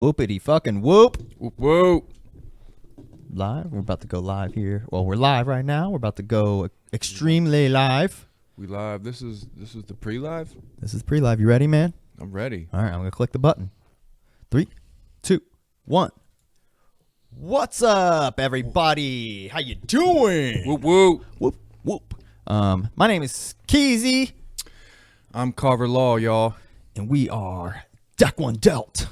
Whoopity fucking whoop. Whoop whoop. Live. We're about to go live here. Well, we're live right now. We're about to go extremely live. We live. This is the pre-live? This is pre-live. You ready, man? I'm ready. All right, I'm going to click the button. 3, 2, 1. What's up, everybody? How you doing? Whoop whoop. Whoop, whoop. My name is Keezy. I'm Carver Law, y'all. And we are Deck One Dealt.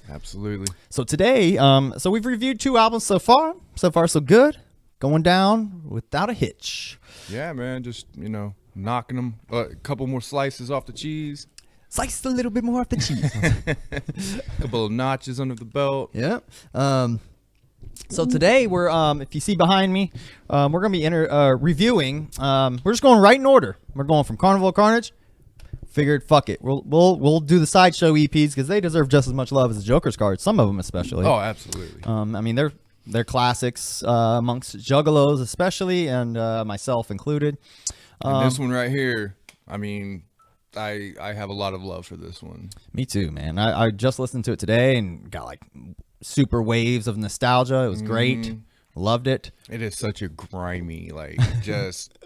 Absolutely. So today, so we've reviewed 2 albums so far. So far, so good. Going down without a hitch. Yeah, man. Just, knocking them a couple more slices off the cheese. Slice a little bit more off the cheese. A couple of notches under the belt. Yeah. So today we're, if you see behind me, we're going to be reviewing. We're just going right in order. We're going from Carnival of Carnage. Figured, fuck it. We'll do the sideshow EPs because they deserve just as much love as the Joker's cards. Some of them especially. Oh, absolutely. I mean, they're classics amongst juggalos especially, and myself included. And this one right here, I mean, I have a lot of love for this one. Me too, man. I just listened to it today and got like super waves of nostalgia. It was great. Loved it. It is such a grimy, just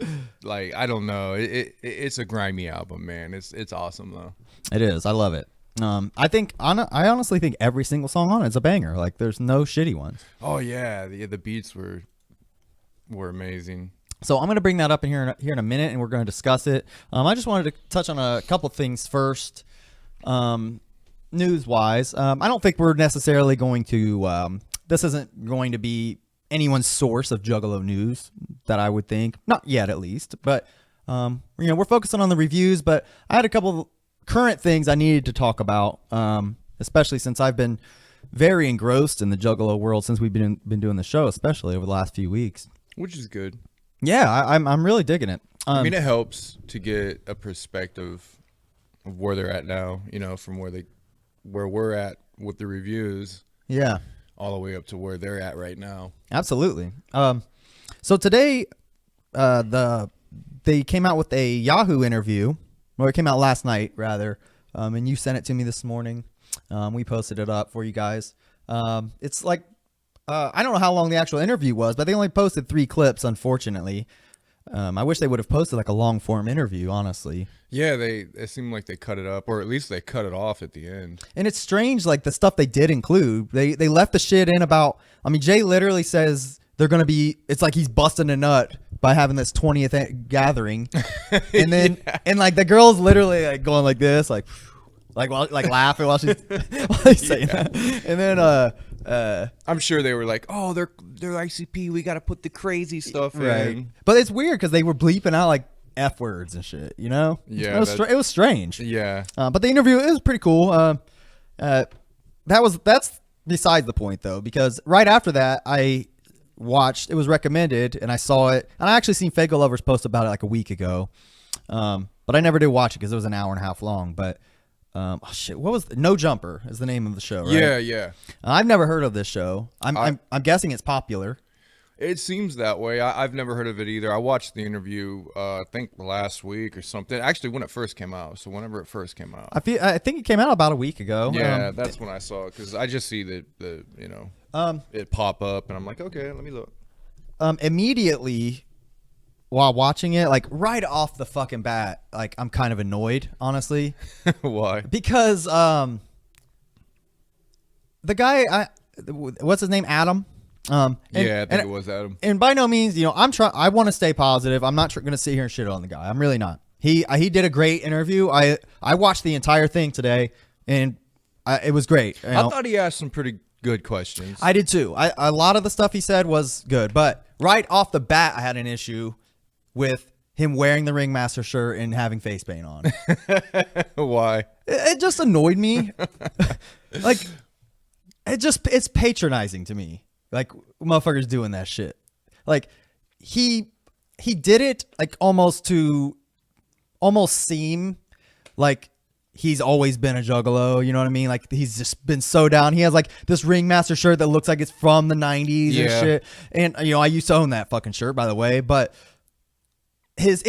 I don't know. It's a grimy album, man. It's awesome though. It is. I love it. I honestly think every single song on it is a banger. Like there's no shitty ones. Oh yeah, the beats were amazing. So I'm gonna bring that up here in a minute, and we're gonna discuss it. I just wanted to touch on a couple things first. News wise, I don't think we're necessarily going to. This isn't going to be anyone's source of Juggalo news that I would think, not yet at least, but we're focusing on the reviews. But I had a couple current things I needed to talk about, especially since I've been very engrossed in the Juggalo world since we've been doing the show, especially over the last few weeks. Which is good. Yeah, I'm really digging it. I mean, it helps to get a perspective of where they're at now, from where we're at with the reviews. Yeah. All the way up to where they're at right now. Absolutely. So today, they came out with a Yahoo interview. Well, it came out last night, rather. And you sent it to me this morning. We posted it up for you guys. It's like, I don't know how long the actual interview was, but they only posted 3 clips, unfortunately. I wish they would have posted like a long form interview, honestly. Yeah, it seemed like they cut it up, or at least they cut it off at the end. And it's strange, like the stuff they did include. They left the shit in about. I mean, Jay literally says they're gonna be. It's like he's busting a nut by having this 20th gathering, and then and like the girl's literally like going like this, like laughing while she's saying that, and then I'm sure they were like, oh, they're ICP. We got to put the crazy stuff in. But it's weird because they were bleeping out like F words and shit, Yeah, it was strange. Yeah, but the interview is pretty cool. That's besides the point though, because right after that I watched. It was recommended and I saw it, and I actually seen Fago Lovers post about it like a week ago. But I never did watch it because it was an hour and a half long. But what was No Jumper is the name of the show, right? Yeah. I've never heard of this show. I'm guessing it's popular. It seems that way. I've never heard of it either. I watched the interview, I think last week or something. Actually, when it first came out. So whenever it first came out. I think it came out about a week ago. Yeah, that's when I saw it because I just see it pop up and I'm like, okay, let me look. Immediately while watching it, like right off the fucking bat, like I'm kind of annoyed, honestly. Why? Because the guy, what's his name, Adam? I think it was Adam. And by no means, I want to stay positive. I'm not going to sit here and shit on the guy. I'm really not. He did a great interview. I watched the entire thing today, and it was great. I thought he asked some pretty good questions. I did too. A lot of the stuff he said was good, but right off the bat, I had an issue with him wearing the Ringmaster shirt and having face paint on. Why? It just annoyed me. Like, it's patronizing to me. Like, motherfuckers doing that shit. Like, he did it like almost seem like he's always been a juggalo, you know what I mean? Like he's just been so down. He has like this Ringmaster shirt that looks like it's from the 90s and shit. And I used to own that fucking shirt, by the way, but his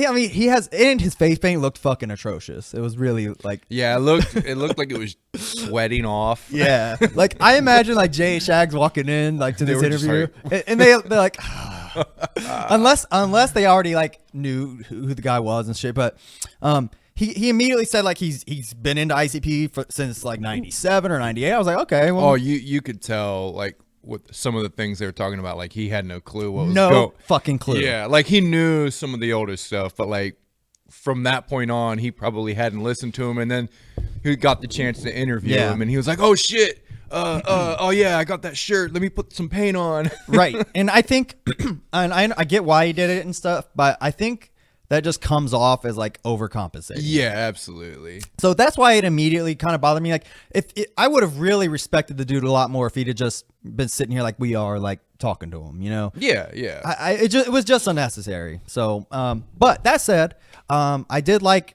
face paint looked fucking atrocious. It was really like, Yeah, it looked like it was sweating off. yeah, like I imagine like Jay and Shags walking in like to They this were just interview, and they're like, unless they already like knew who the guy was and shit. But he immediately said like he's been into ICP since like 97 or 98. I was like, okay, well, Oh, you could tell like with some of the things they were talking about, like he had no clue what was no fucking clue. Yeah, like he knew some of the older stuff, but like from that point on, he probably hadn't listened to him, and then he got the chance to interview him, and he was like, "Oh shit, oh yeah, I got that shirt. Let me put some paint on." Right, and I think, and I get why he did it and stuff, but I think that just comes off as like overcompensating. Yeah, absolutely. So that's why it immediately kind of bothered me. Like, I would have really respected the dude a lot more if he'd have just been sitting here like we are, like talking to him, you know? Yeah, yeah. It was just unnecessary. So, but that said, I did like.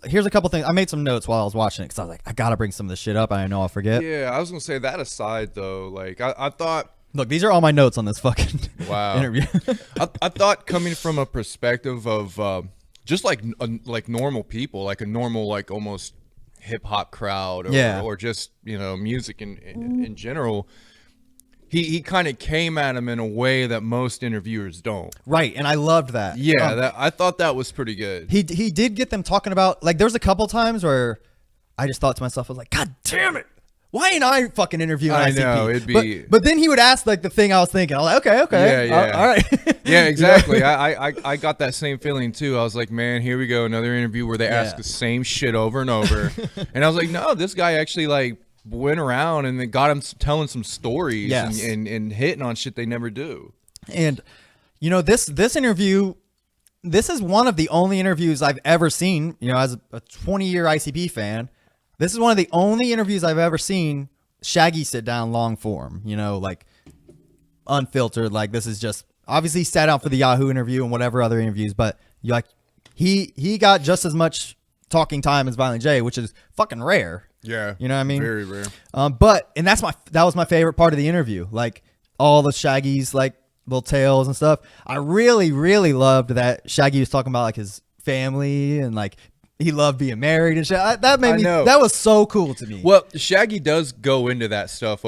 Here's a couple things. I made some notes while I was watching it because I was like, I gotta bring some of this shit up. I know I'll forget. Yeah, I was gonna say that aside though. Like, I thought. Look, these are all my notes on this fucking interview. I thought coming from a perspective of just like normal people, like a normal like almost hip hop crowd, or just music in general. He kind of came at him in a way that most interviewers don't. Right, and I loved that. Yeah, I thought that was pretty good. He did get them talking about, like, there's a couple times where I just thought to myself, I was like, God damn it. Why ain't I fucking interviewing ICP? I know, it'd be... But then he would ask, like, the thing I was thinking. I was like, okay. Yeah. All right. Yeah, exactly. I got that same feeling, too. I was like, man, here we go. Another interview where they ask the same shit over and over. And I was like, no, this guy actually, like, went around and they got him telling some stories and hitting on shit they never do. And, this interview... This is one of the only interviews I've ever seen, as a 20-year ICP fan. This is one of the only interviews I've ever seen Shaggy sit down long form, like unfiltered. Like, this is just obviously he sat out for the Yahoo interview and whatever other interviews, but he got just as much talking time as Violent J, which is fucking rare. Yeah. You know what I mean? Very rare. And that was my favorite part of the interview. Like all the Shaggy's like little tales and stuff. I really, really loved that Shaggy was talking about like his family and like he loved being married and shit. That was so cool to me. Well, Shaggy does go into that stuff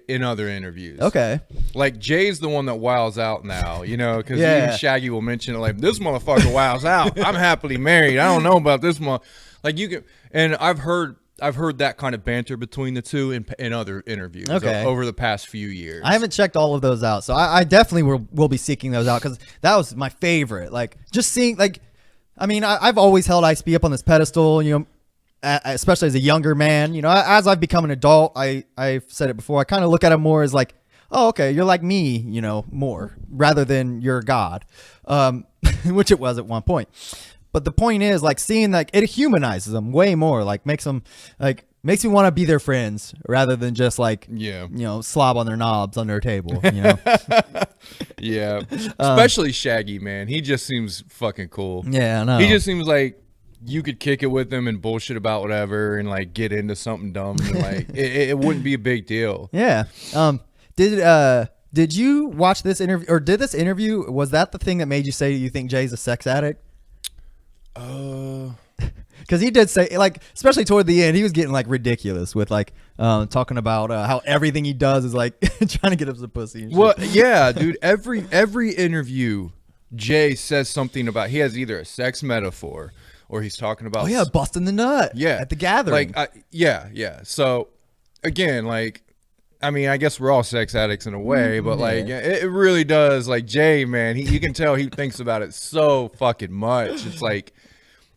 in other interviews. Okay. Like Jay's the one that wows out now, because even Shaggy will mention it like, this motherfucker wows out. I'm happily married. I don't know about this one. Like you can, and I've heard that kind of banter between the two in other interviews over the past few years. I haven't checked all of those out, so I definitely will be seeking those out because that was my favorite. Like just seeing like. I mean, I've always held ICP up on this pedestal, especially as a younger man. As I've become an adult, I've said it before, I kind of look at it more as like, oh, okay, you're like me, more, rather than you're God, which it was at one point. But the point is, like, seeing, like, it humanizes them way more, like, makes me want to be their friends rather than just, like, slob on their knobs under a table, Yeah, especially Shaggy, man. He just seems fucking cool. Yeah, I know. He just seems like you could kick it with him and bullshit about whatever and like get into something dumb and like it wouldn't be a big deal. Yeah. Did you watch this interview or did this interview? Was that the thing that made you say you think Jay's a sex addict? Because he did say, like, especially toward the end, he was getting like ridiculous with like talking about how everything he does is like trying to get up some pussy. And shit. Well, yeah, dude. Every interview, Jay says something about he has either a sex metaphor or he's talking about busting the nut. Yeah, at the gathering. Like, yeah. So again, like, I mean, I guess we're all sex addicts in a way, but like, it really does. Like Jay, man, you can tell he thinks about it so fucking much. It's like.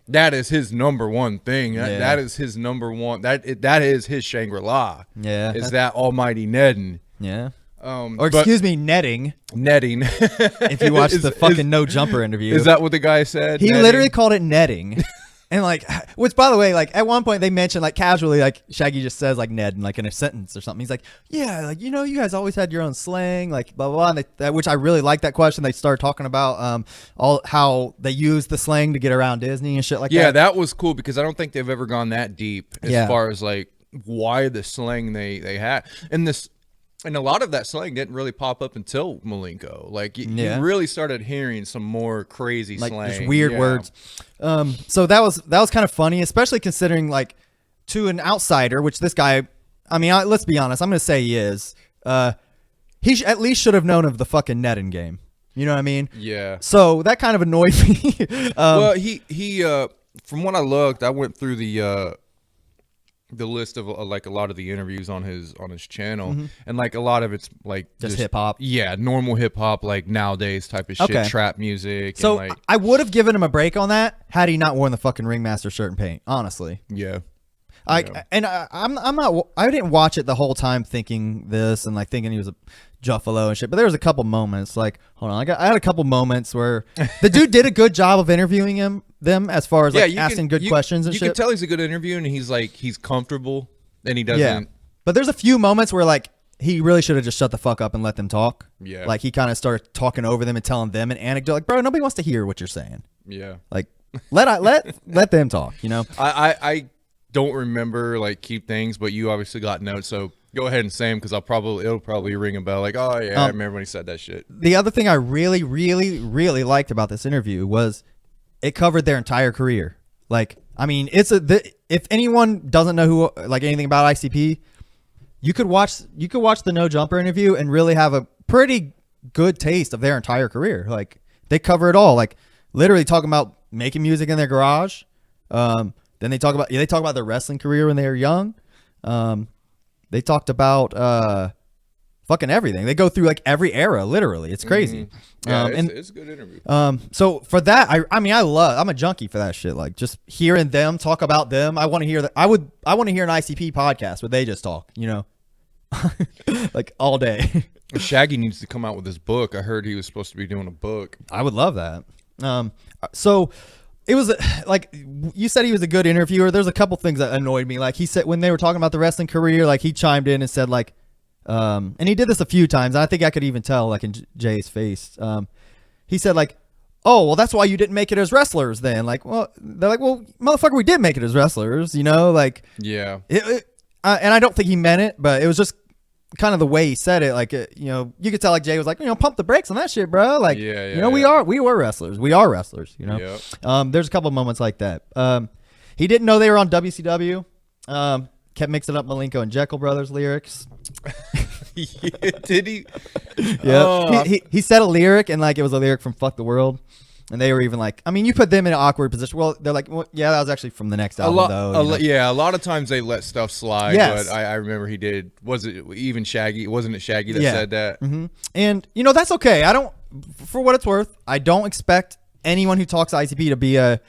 That is his number one thing. That is his number one. That is his Shangri-La. Yeah. Is that almighty netting. Yeah. Excuse me, netting. Netting. If you watch the fucking No Jumper interview. Is that what the guy said? He literally called it netting. And like, which by the way, like at one point they mentioned like casually, like Shaggy just says like Ned like in a sentence or something. He's like, yeah, like, you guys always had your own slang, like blah, blah, blah. And which I really like that question. They started talking about all how they use the slang to get around Disney and shit like that. Yeah, that was cool because I don't think they've ever gone that deep as far as like why the slang they had. And this, And a lot of that slang didn't really pop up until Malenko. Like you really started hearing some more crazy like slang, just weird words. So that was kind of funny, especially considering like to an outsider, which this guy, I mean, let's be honest, I'm gonna say he is. He at least should have known of the fucking netting game. You know what I mean? Yeah. So that kind of annoyed me. Well, he from what I looked, I went through the list of like a lot of the interviews on his channel, and like a lot of it's like just hip hop. Yeah, normal hip hop, like nowadays type of shit, trap music. So and like, I would have given him a break on that had he not worn the fucking Ringmaster shirt and paint. Honestly. Yeah. I'm not. I didn't watch it the whole time thinking this and like thinking he was a Juffalo and shit. But there was a couple moments. Like, hold on, I had a couple moments where the dude did a good job of interviewing them as far as like asking good questions and shit. You can tell he's a good interview and he's comfortable and he doesn't. Yeah. But there's a few moments where like he really should have just shut the fuck up and let them talk. Yeah. Like he kind of started talking over them and telling them an anecdote. Like, bro, nobody wants to hear what you're saying. Yeah. Like, let them talk. You know. I don't remember like key things, but you obviously got notes, so go ahead and say them because it'll probably ring a bell. Like, oh yeah, I remember when he said that shit. The other thing I really, really, really liked about this interview was it covered their entire career. Like, I mean, if anyone doesn't know who like anything about ICP, you could watch the No Jumper interview and really have a pretty good taste of their entire career. Like, they cover it all. Like, literally talking about making music in their garage. Then they talk about their wrestling career when they were young. They talked about fucking everything. They go through like every era, literally. It's crazy. Yeah, it's a good interview. So for that, I'm a junkie for that shit. Like just hearing them talk about them. I want to hear that. I want to hear an ICP podcast where they just talk, you know, like all day. Shaggy needs to come out with his book. I heard he was supposed to be doing a book. I would love that. So it was like you said he was a good interviewer. There's a couple things that annoyed me. Like he said when they were talking about the wrestling career, like he chimed in and said like, and he did this a few times. And I think I could even tell like in Jay's face. He said like, oh, well, that's why you didn't make it as wrestlers then. Like, well, they're like, well, motherfucker, we did make it as wrestlers, you know, like, yeah. And I don't think he meant it, but it was just kind of the way he said it. Like, you know, you could tell like Jay was like, you know, pump the brakes on that shit, bro. Like, you know, we were wrestlers. We are wrestlers, you know? Yep. There's a couple of moments like that. He didn't know they were on WCW. Kept mixing up Malenko and Jekyll Brothers lyrics. Yeah, did he? Yeah. Oh. He said a lyric and like it was a lyric from Fuck the World. And they were even like, I mean, you put them in an awkward position. Well, they're like, well, yeah, that was actually from the next album, though. Yeah, a lot of times they let stuff slide. Yes. But I remember he did. Was it even Shaggy? Wasn't it Shaggy that said that? Mm-hmm. And, you know, that's okay. For what it's worth, I don't expect anyone who talks ICP to be a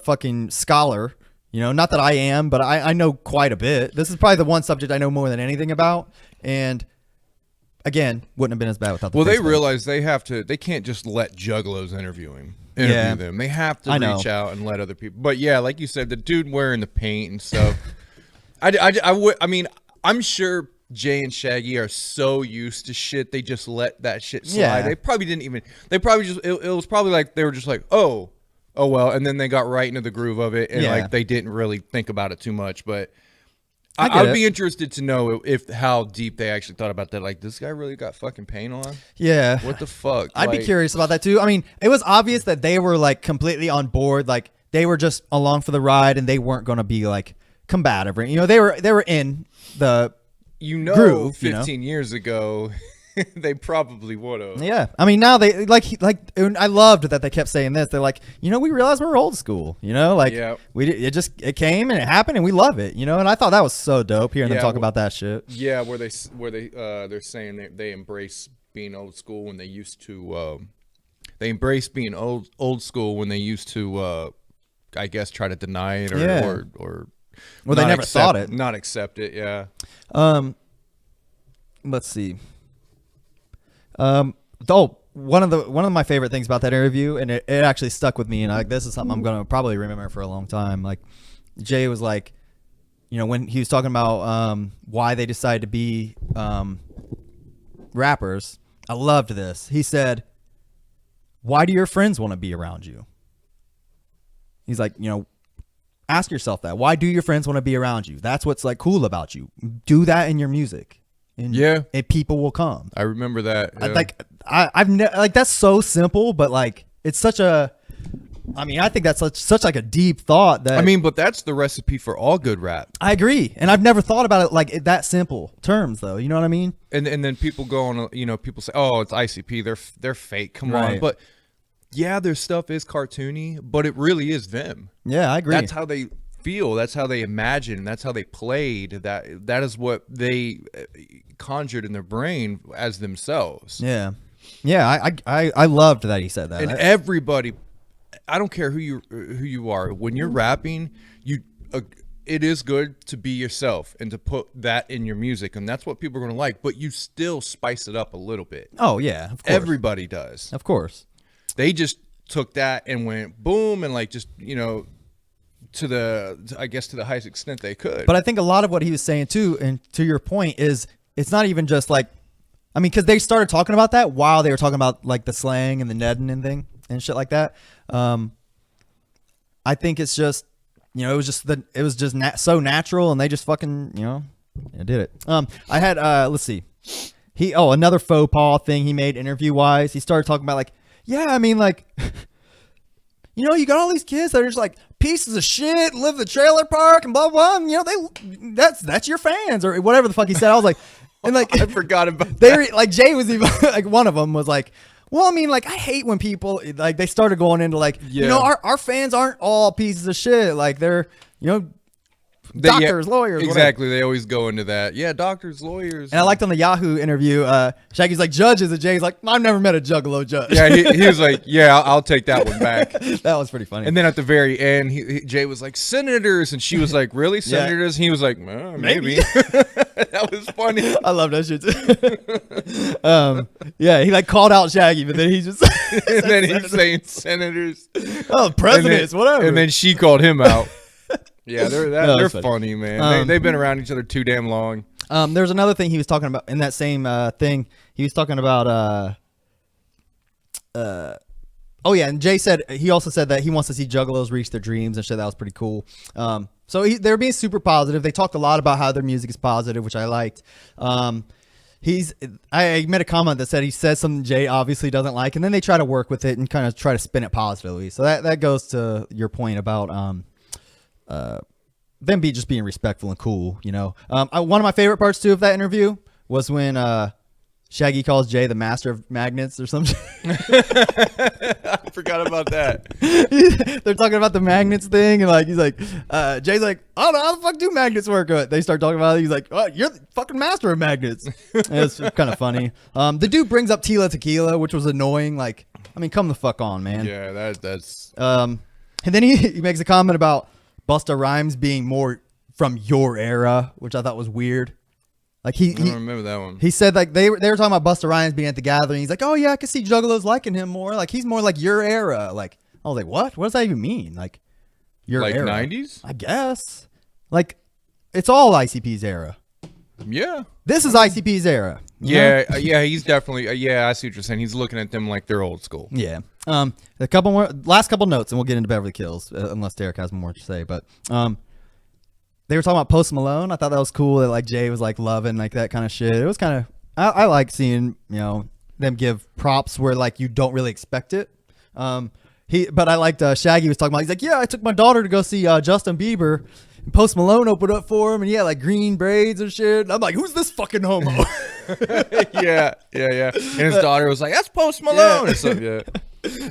fucking scholar. You know, not that I am, but I know quite a bit. This is probably the one subject I know more than anything about. And again, wouldn't have been as bad without the Well, they realize they can't just let juggalos interview them. They have to reach out and let other people. But yeah, like you said, the dude wearing the paint and stuff. I mean, I'm sure Jay and Shaggy are so used to shit, they just let that shit slide. Yeah. They probably didn't even, it was probably like, they were just like, oh well, and then they got right into the groove of it, and like they didn't really think about it too much. But I would be interested to know how deep they actually thought about that. Like, this guy really got fucking paint on? Yeah. What the fuck? I'd be curious about that too. I mean, it was obvious that they were like completely on board. Like they were just along for the ride, and they weren't going to be like combative. Right? You know, they were in the groove. 15 years ago. They probably would have. Yeah, I mean now they like I loved that they kept saying this. They're like, you know, we realize we're old school. You know, like it came and it happened and we love it. You know, and I thought that was so dope hearing them talk about that shit. Yeah, where they're saying they embrace being old school when they used to. They embrace being old school when they used to. I guess try to deny it or they never thought it. Not accept it. Yeah. Let's see. One of my favorite things about that interview, and it actually stuck with me, and this is something I'm gonna probably remember for a long time. Like Jay was like, you know, when he was talking about why they decided to be rappers, I loved this. He said, "Why do your friends want to be around you?" He's like, you know, ask yourself that. Why do your friends want to be around you? That's what's like cool about you. Do that in your music. and and people will come. I remember that. Yeah. I've that's so simple, but like it's such a. I mean, I think that's such like a deep thought that. I mean, but that's the recipe for all good rap. I agree, and I've never thought about it like that simple terms, though. You know what I mean? And then people go on, people say, "Oh, it's ICP. They're fake. Come on." But yeah, their stuff is cartoony, but it really is them. Yeah, I agree. That's how they feel. That's how they imagine. That's how they played. That is what they conjured in their brain as themselves. Yeah, yeah. I loved that he said that. And everybody. I don't care who you are. When you're rapping, it is good to be yourself and to put that in your music, and that's what people are going to like. But you still spice it up a little bit. Oh yeah, of course. Everybody does. Of course. They just took that and went boom, and like just to the highest extent they could. But I think a lot of what he was saying too, and to your point, is it's not even just like, I mean, because they started talking about that while they were talking about like the slang and the Nedding and thing and shit like that. I think it's just, it was just so natural, and they just fucking, did it. I had, let's see, another faux pas thing he made interview wise. He started talking about like, yeah, I mean, like, you got all these kids that are just like pieces of shit, live in the trailer park and blah, blah, and, that's your fans or whatever the fuck he said. I was like, and like, I forgot about that. They were like, Jay was even like, one of them was like, well, I mean, like, I hate when people, like, they started going into, like, our fans aren't all pieces of shit. Like, they're, doctors, lawyers. Exactly. Whatever. They always go into that. Yeah, doctors, lawyers. And I liked on the Yahoo interview, Shaggy's like, judges, and Jay's like, I've never met a juggalo judge. Yeah, he was like, yeah, I'll take that one back. That was pretty funny. And then at the very end, Jay was like, senators. And she was like, really, senators? And he was like, maybe. That was funny. I love that shit too. Yeah, he like called out Shaggy, but then he just and then he's saying senators. Oh, presidents, whatever. And then she called him out. Yeah, they're funny, man. They've been around each other too damn long. There's another thing he was talking about in that same thing. He was talking about and Jay said, he also said that he wants to see juggalos reach their dreams and shit. That was pretty cool. So they're being super positive. They talked a lot about how their music is positive, which I liked. I made a comment that said he says something Jay obviously doesn't like, and then they try to work with it and kind of try to spin it positively. So that goes to your point about them just being respectful and cool. One of my favorite parts too of that interview was when Shaggy calls Jay the master of magnets or something. I forgot about that. They're talking about the magnets thing, and like he's like, Jay's like, I don't know how the fuck do magnets work. They start talking about it. He's like, oh, you're the fucking master of magnets. It's kind of funny. The dude brings up Tila Tequila, which was annoying. Like, I mean, come the fuck on, man. Yeah, that's. And then he makes a comment about Busta Rhymes being more from your era, which I thought was weird. Like I don't remember that one. He said like they were talking about Busta Rhymes being at the gathering. He's like, oh yeah, I can see juggalos liking him more. Like he's more like your era. Like I was like, what? What does that even mean? Like your like era? 90s? I guess. Like it's all ICP's era. Yeah. This is ICP's era. Yeah, yeah, he's definitely. I see what you're saying. He's looking at them like they're old school. Yeah. A last couple notes, and we'll get into Beverly Kills, unless Derek has more to say. But they were talking about Post Malone. I thought that was cool that like Jay was like loving like that kind of shit. It was kind of I like seeing them give props where like you don't really expect it. But I liked Shaggy was talking about. He's like, yeah, I took my daughter to go see Justin Bieber. And Post Malone opened up for him, and he had like green braids and shit. And I'm like, who's this fucking homo? yeah. And his daughter was like, that's Post Malone. Yeah. Or something. Yeah.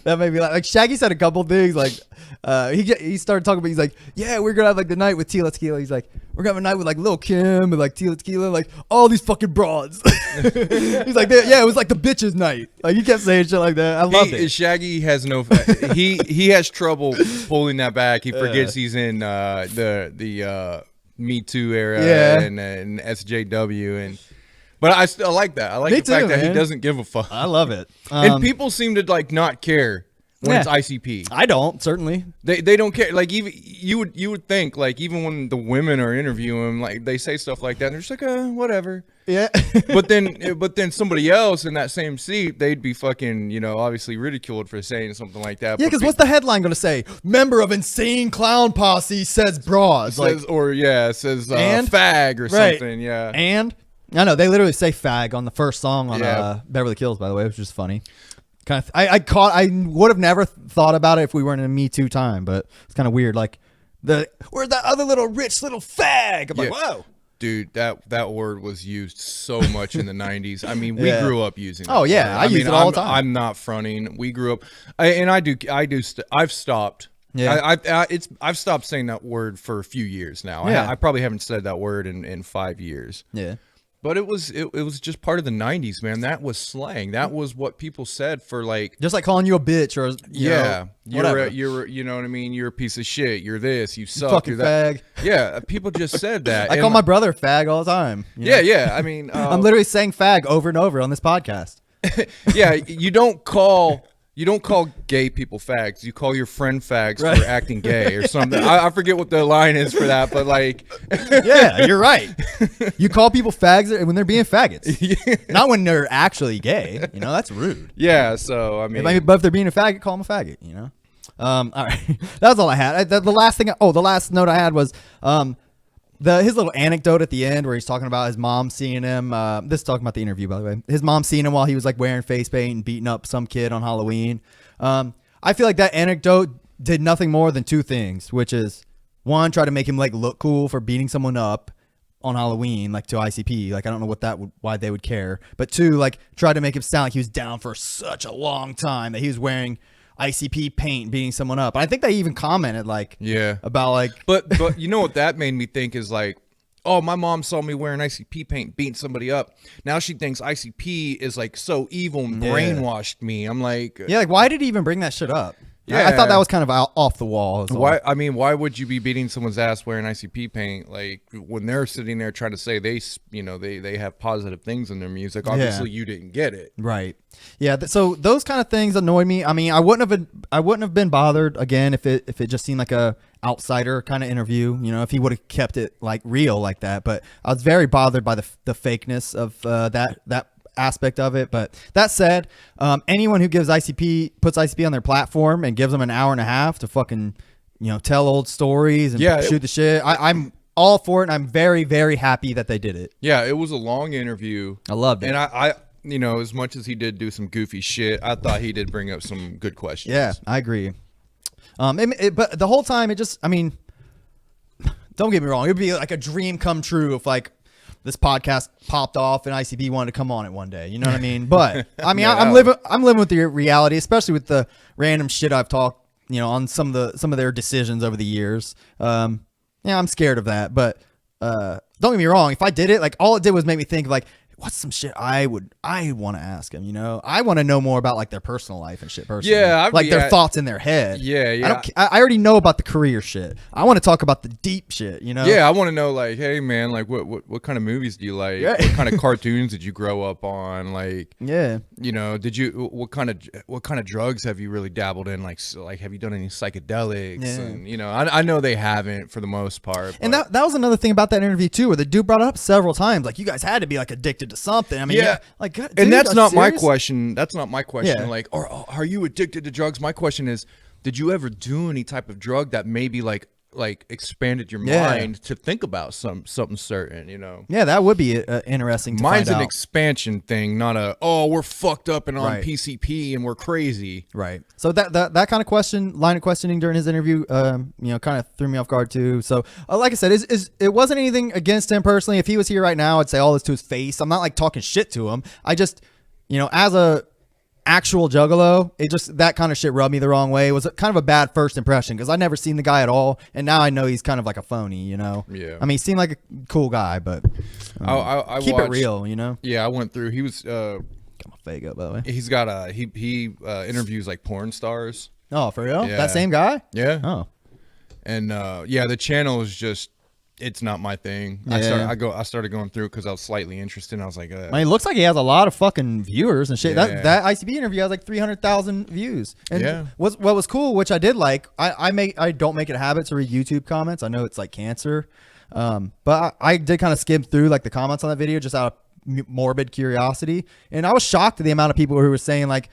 That made me like Shaggy said a couple things like he started talking about, he's like, yeah, we're gonna have like the night with Tila Tequila. He's like, we're gonna have a night with like Lil Kim and like Tila Tequila, like all these fucking broads. He's like, yeah, it was like the bitches night. Like he kept saying shit like that. I loved it. Shaggy has no he has trouble pulling that back. He forgets he's in the Me Too era and SJW but I still like that. I like the fact that he doesn't give a fuck. I love it. And people seem to like not care when it's ICP. I don't, certainly. They don't care. Like even you would think like even when the women are interviewing him, like they say stuff like that, and they're just like, whatever. Yeah. but then somebody else in that same seat, they'd be fucking, obviously ridiculed for saying something like that. Yeah, because what's the headline going to say? Member of Insane Clown Posse says broad. Says fag or something. Yeah. And I know they literally say fag on the first song on Beverly Kills, by the way, which is funny. Kind of, I would have never thought about it if we weren't in a Me Too time, but it's kind of weird. Like where's that other little rich little fag? I'm like, whoa. Dude, that word was used so much in the 90s. I mean, we grew up using it. Oh yeah, I use it all the time. I'm not fronting. We grew up, I've stopped. Yeah, I've stopped saying that word for a few years now. Yeah. I probably haven't said that word in 5 years. Yeah. But it was just part of the 90s, man. That was slang. That was what people said for like, just like calling you a bitch or you're you know what I mean? You're a piece of shit. You're this. You suck. Fucking you're that. fag. Yeah, people just said that. I call my brother fag all the time. Yeah. I mean, I'm literally saying fag over and over on this podcast. Yeah, you don't call gay people fags. You call your friend fags for acting gay or something. I forget what the line is for that, but like, yeah, you're right. You call people fags when they're being faggots, not when they're actually gay. You know, that's rude. Yeah. So I mean, but if they're being a faggot, call them a faggot. You know. All right, that was all I had. The last thing. The last note I had was his little anecdote at the end where he's talking about his mom seeing him. This is talking about the interview, by the way. His mom seeing him while he was like wearing face paint and beating up some kid on Halloween. I feel like that anecdote did nothing more than two things, which is one, try to make him like look cool for beating someone up on Halloween, like to ICP. Like I don't know why they would care. But two, like try to make him sound like he was down for such a long time that he was wearing ICP paint beating someone up. I think they even commented about like but you know what that made me think is like, oh, my mom saw me wearing ICP paint beating somebody up. Now she thinks ICP is like so evil and brainwashed me. I'm like, yeah, like why did he even bring that shit up? Yeah, I thought that was kind of off the wall. Why? I mean, why would you be beating someone's ass wearing ICP paint? Like when they're sitting there trying to say they have positive things in their music. Obviously, you didn't get it. Right. Yeah. So those kind of things annoy me. I mean, I wouldn't have been bothered again if it just seemed like a outsider kind of interview. You know, if he would have kept it like real like that. But I was very bothered by the fakeness of that aspect of it. But that said, anyone who puts ICP on their platform and gives them an hour and a half to fucking, tell old stories and shoot the shit, I'm all for it. And I'm very, very happy that they did it. Yeah, it was a long interview. I loved it. And I as much as he did do some goofy shit, I thought he did bring up some good questions. Yeah, I agree. But the whole time, don't get me wrong, it'd be like a dream come true if like this podcast popped off and ICP wanted to come on it one day. You know what I mean? But I mean, I'm living with the reality, especially with the random shit I've talked, on some of their decisions over the years. I'm scared of that. But don't get me wrong. If I did it, like all it did was make me think of like, what's some shit I want to ask him? I want to know more about like their personal life and shit personally. Yeah, their thoughts in their head. Yeah. I already know about the career shit. I want to talk about the deep shit. Yeah, I want to know like, hey man, like what kind of movies do you like? Yeah. What kind of cartoons did you grow up on? Like, yeah, what kind of drugs have you really dabbled in? Like have you done any psychedelics? Yeah. And I know they haven't for the most part. And that was another thing about that interview too, where the dude brought it up several times. Like, you guys had to be like addicted to something. I mean, like, dude, and that's not my question. That's not my question. Yeah. Like, are you addicted to drugs? My question is, did you ever do any type of drug that maybe like expanded your mind to think about something certain? Yeah, that would be interesting to Mine's find an out. expansion thing, not we're fucked up and on PCP and we're crazy. Right. So that kind of line of questioning during his interview, kind of threw me off guard too. So like I said, it wasn't anything against him personally. If he was here right now, I'd say all this to his face. I'm not like talking shit to him. I just, as a actual juggalo, that kind of shit rubbed me the wrong way. It was kind of a bad first impression because I'd never seen the guy at all, and now I know he's kind of like a phony. Yeah. I mean, he seemed like a cool guy, but I keep watched, it real. Yeah, I went through. He was. Got my fake up, by the way. He's got he interviews like porn stars. Oh, for real? Yeah. That same guy? Yeah. Oh. And the channel is just. It's not my thing. Yeah. I started going through it because I was slightly interested. And I was like, I mean, it looks like he has a lot of fucking viewers and shit. Yeah. That ICB interview has like 300,000 views. And what was cool, which I did like, I don't make it a habit to read YouTube comments. I know it's like cancer, but I did kind of skim through like the comments on that video just out of morbid curiosity, and I was shocked at the amount of people who were saying like,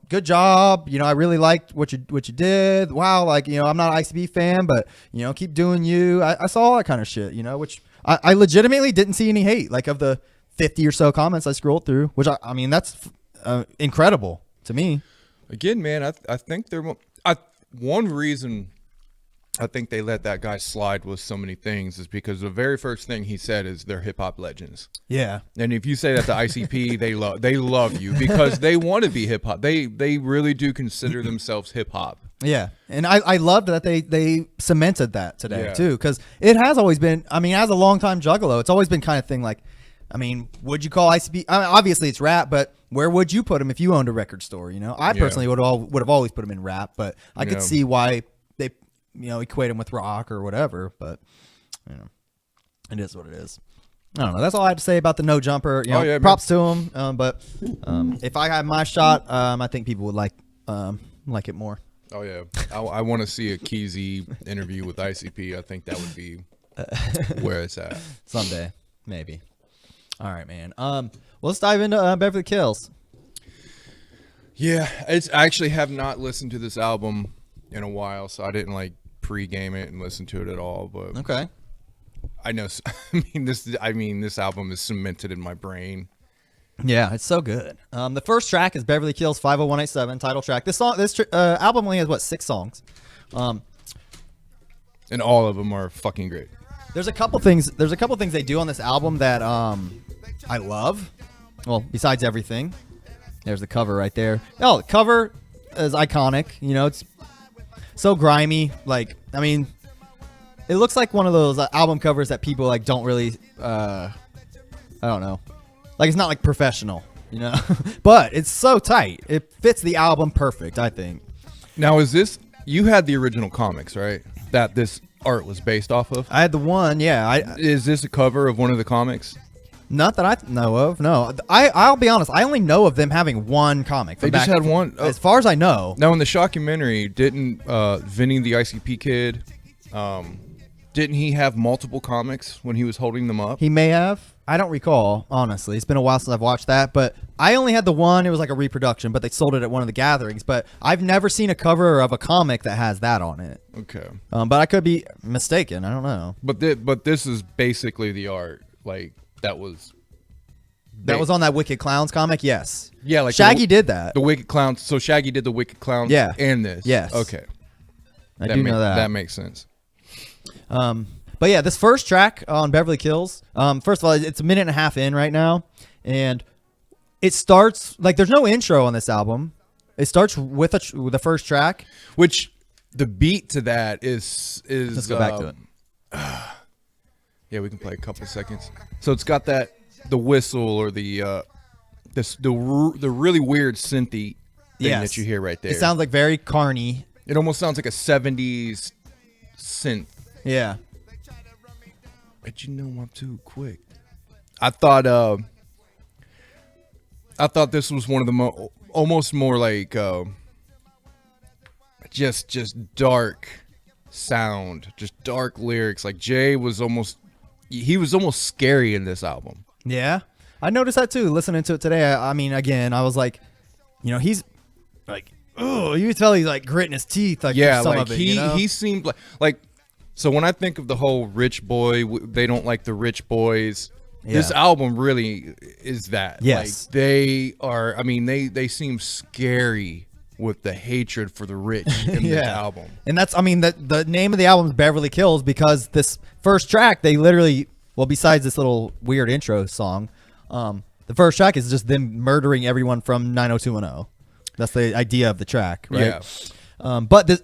good job. I really liked what you did. Wow. Like, I'm not an ICB fan, but, keep doing you. I saw all that kind of shit, which I legitimately didn't see any hate. Like of the 50 or so comments I scrolled through, which I mean, that's incredible to me. Again, man, I think one reason I think they let that guy slide with so many things is because the very first thing he said is they're hip hop legends. Yeah. And if you say that to ICP, they love you because they want to be hip hop. They really do consider themselves hip hop. Yeah. And I loved that they cemented that today too, because it has always been, I mean, as a longtime juggalo, it's always been kind of thing like, I mean, would you call ICP? I mean, obviously it's rap, but where would you put him if you owned a record store? You know, I personally would have always put him in rap, but I could see why they, equate him with rock or whatever. But it is what it is. I don't know. That's all I had to say about the no jumper. Props to him. But if I had my shot, I think people would like it more. Oh yeah, I want to see a Keezy interview with ICP. I think that would be where it's at someday, maybe. All right, man. Let's dive into Beverly Kills. Yeah, I actually have not listened to this album in a while, so I didn't like pre-game it and listen to it at all. But okay, I know. I mean, this album is cemented in my brain. Yeah, it's so good. The first track is Beverly Kills 50187 title track. This album only has 6 songs, and all of them are fucking great. There's a couple things they do on this album that I love. Well, besides everything, there's the cover right there. Oh, the cover is iconic. It's so grimy. Like, I mean, it looks like one of those album covers that people like don't really. I don't know. Like, it's not like professional, but it's so tight. It fits the album perfect, I think. Now, you had the original comics, right? That this art was based off of? I had the one, yeah. Is this a cover of one of the comics? Not that I know of, no. I'll be honest, I only know of them having one comic. They just had one? As far as I know. Now, in the shockumentary, didn't Vinny, the ICP kid, didn't he have multiple comics when he was holding them up? He may have. I don't recall, honestly. It's been a while since I've watched that, but I only had the one. It was like a reproduction, but they sold it at one of the gatherings. But I've never seen a cover of a comic that has that on it. Okay. But I could be mistaken. I don't know. But this is basically the art, like, that was on that Wicked Clowns comic? Yes. Yeah, like Shaggy did that. The Wicked Clowns. So Shaggy did the Wicked Clowns and this. Yes. Okay. I do know that. That makes sense. But yeah, this first track on Beverly Kills, first of all, it's a minute and a half in right now, and it starts like there's no intro on this album. It starts with the first track, which the beat to that is. Let's go back to it. Yeah, we can play a couple of seconds. So it's got the whistle or the really weird synthy thing that you hear right there. It sounds like very carny. It almost sounds like a 70s synth. Yeah. But I'm too quick. I thought this was one of the almost more like just dark sound, just dark lyrics. Like Jay was almost scary in this album. Yeah, I noticed that too. Listening to it today, I mean, again, I was like, he's like, oh, you could tell he's like gritting his teeth. Like, yeah, some like of it, he seemed like. So when I think of the whole rich boy, they don't like the rich boys. Yeah. This album really is that. Yes. Like they are, I mean, they seem scary with the hatred for the rich in the album. And that's, I mean, the name of the album is Beverly Kills because this first track, they literally, well, besides this little weird intro song, the first track is just them murdering everyone from 90210. That's the idea of the track, right? Yeah. But this,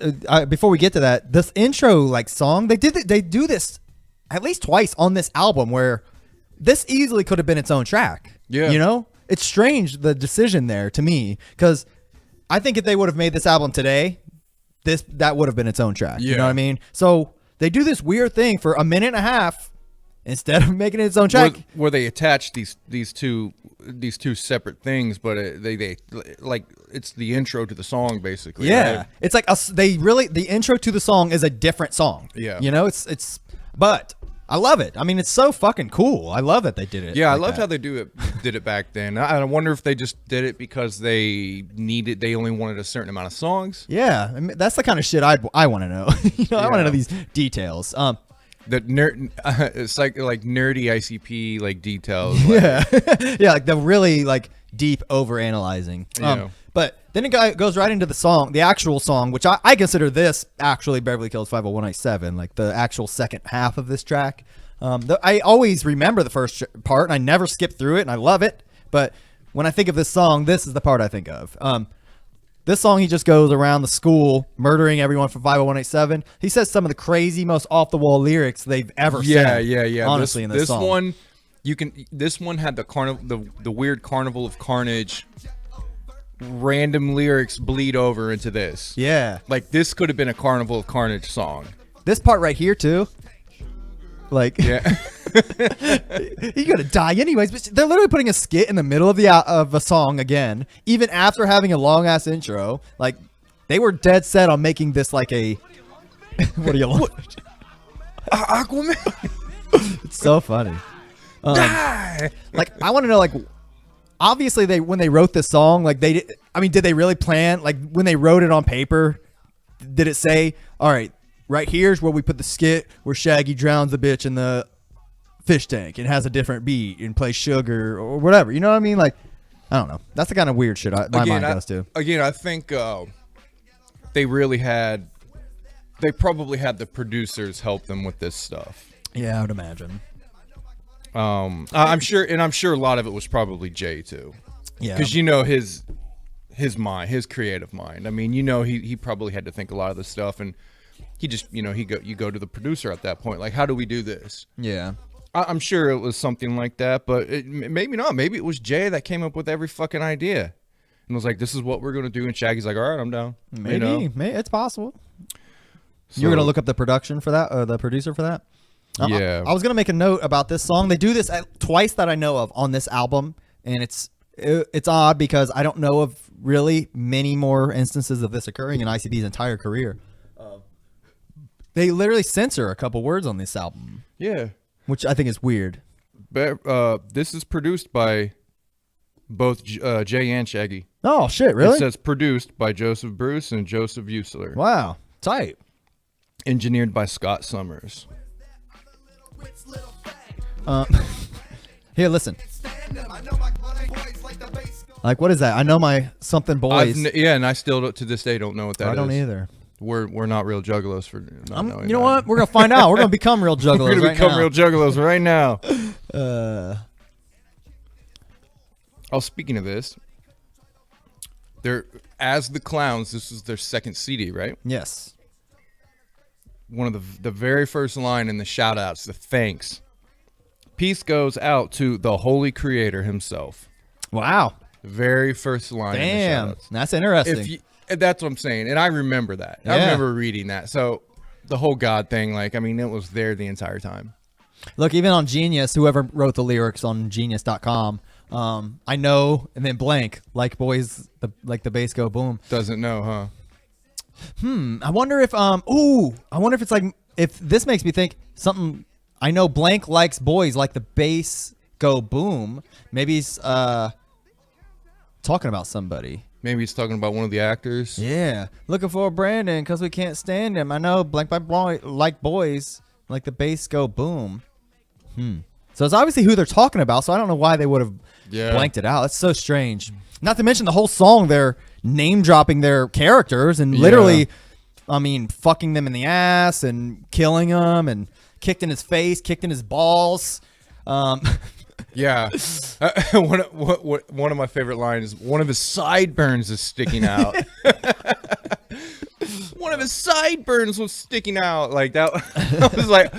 before we get to that, this intro like song, they do this at least twice on this album where this easily could have been its own track. Yeah. It's strange, the decision there to me, because I think if they would have made this album today, that would have been its own track. Yeah. You know what I mean? So they do this weird thing for a minute and a half instead of making it its own track. Where they attach these two separate things, but they like it's the intro to the song basically. Yeah, right? it's like the intro to the song is a different song. Yeah, it's but I love it. I mean, it's so fucking cool. I love that they did it. Yeah, like I loved that. how they did it back then. I wonder if they just did it because they only wanted a certain amount of songs. Yeah, I mean, that's the kind of shit I want to know. I want to know these details. the nerd, it's like nerdy ICP like details. Yeah, yeah, like the really like deep over analyzing. But then it goes right into the song, the actual song, which I consider this actually Beverly Kills 50187, like the actual second half of this track. I always remember the first part, and I never skip through it, and I love it. But when I think of this song, this is the part I think of. This song, he just goes around the school murdering everyone for 50187. He says some of the crazy, most off-the-wall lyrics they've ever said. Yeah. Honestly, in this song. This one had the weird Carnival of Carnage random lyrics bleed over into this. Yeah. Like, this could have been a Carnival of Carnage song. This part right here, too. Like, yeah. You're gonna die anyways. But they're literally putting a skit in the middle of of a song again, even after having a long ass intro. Like, they were dead set on making this like a what do you want? Aquaman. It's so funny. Like, I want to know, like, obviously when they wrote this song, like did they really plan, like when they wrote it on paper, did it say, all right, right here's where we put the skit where Shaggy drowns the bitch in the fish tank and has a different beat and plays Sugar or whatever. You know what I mean? Like, I don't know. That's the kind of weird shit my mind goes to. Again, I think they probably had the producers help them with this stuff. Yeah, I would imagine. I'm sure a lot of it was probably Jay too. Yeah, because his mind, his creative mind. I mean, he probably had to think a lot of this stuff, and he just, you go to the producer at that point, like, how do we do this? Yeah. I'm sure it was something like that, but maybe not. Maybe it was Jay that came up with every fucking idea and was like, this is what we're going to do. And Shaggy's like, all right, I'm down. Maybe it's possible. So, you're going to look up the production for that, or the producer for that? Yeah. I was going to make a note about this song. They do this twice that I know of on this album, and it's odd because I don't know of really many more instances of this occurring in ICP's entire career. They literally censor a couple words on this album. Yeah. Which I think is weird. This is produced by both Jay and Shaggy. Oh, shit, really? It says produced by Joseph Bruce and Joseph Usler. Wow, tight. Engineered by Scott Summers. Here, listen. Like, what is that? I know my something boys. And I still to this day don't know what that is. I don't either. We're not real juggalos for not knowing. You know what? We're gonna find out. We're gonna become real juggalos. We're gonna become real juggalos right now. Speaking of this, they're as the Clowns. This is their second CD, right? Yes. One of the very first line in the shout outs, the thanks. Peace goes out to the Holy Creator himself. Wow. Very first line. Damn, in the shout outs. That's interesting. That's what I'm saying, and I remember that. Yeah. I remember reading that. So the whole God thing, like, I mean, it was there the entire time. Look, even on Genius, whoever wrote the lyrics on Genius.com, I know, and then blank, like boys, the bass go boom. Doesn't know, huh? I wonder if I wonder if it's like, if this makes me think something. I know blank likes boys like the bass go boom. Maybe he's talking about somebody. Maybe he's talking about one of the actors. Yeah. Looking for Brandon because we can't stand him. I know blank by blank like boys like the bass go boom. So it's obviously who they're talking about, so I don't know why they would have blanked it out. That's so strange. Not to mention the whole song, they're name dropping their characters and literally, I mean, fucking them in the ass and killing them and kicked in his face, kicked in his balls. Yeah. One of my favorite lines, one of his sideburns is sticking out. One of his sideburns was sticking out like that. I was like,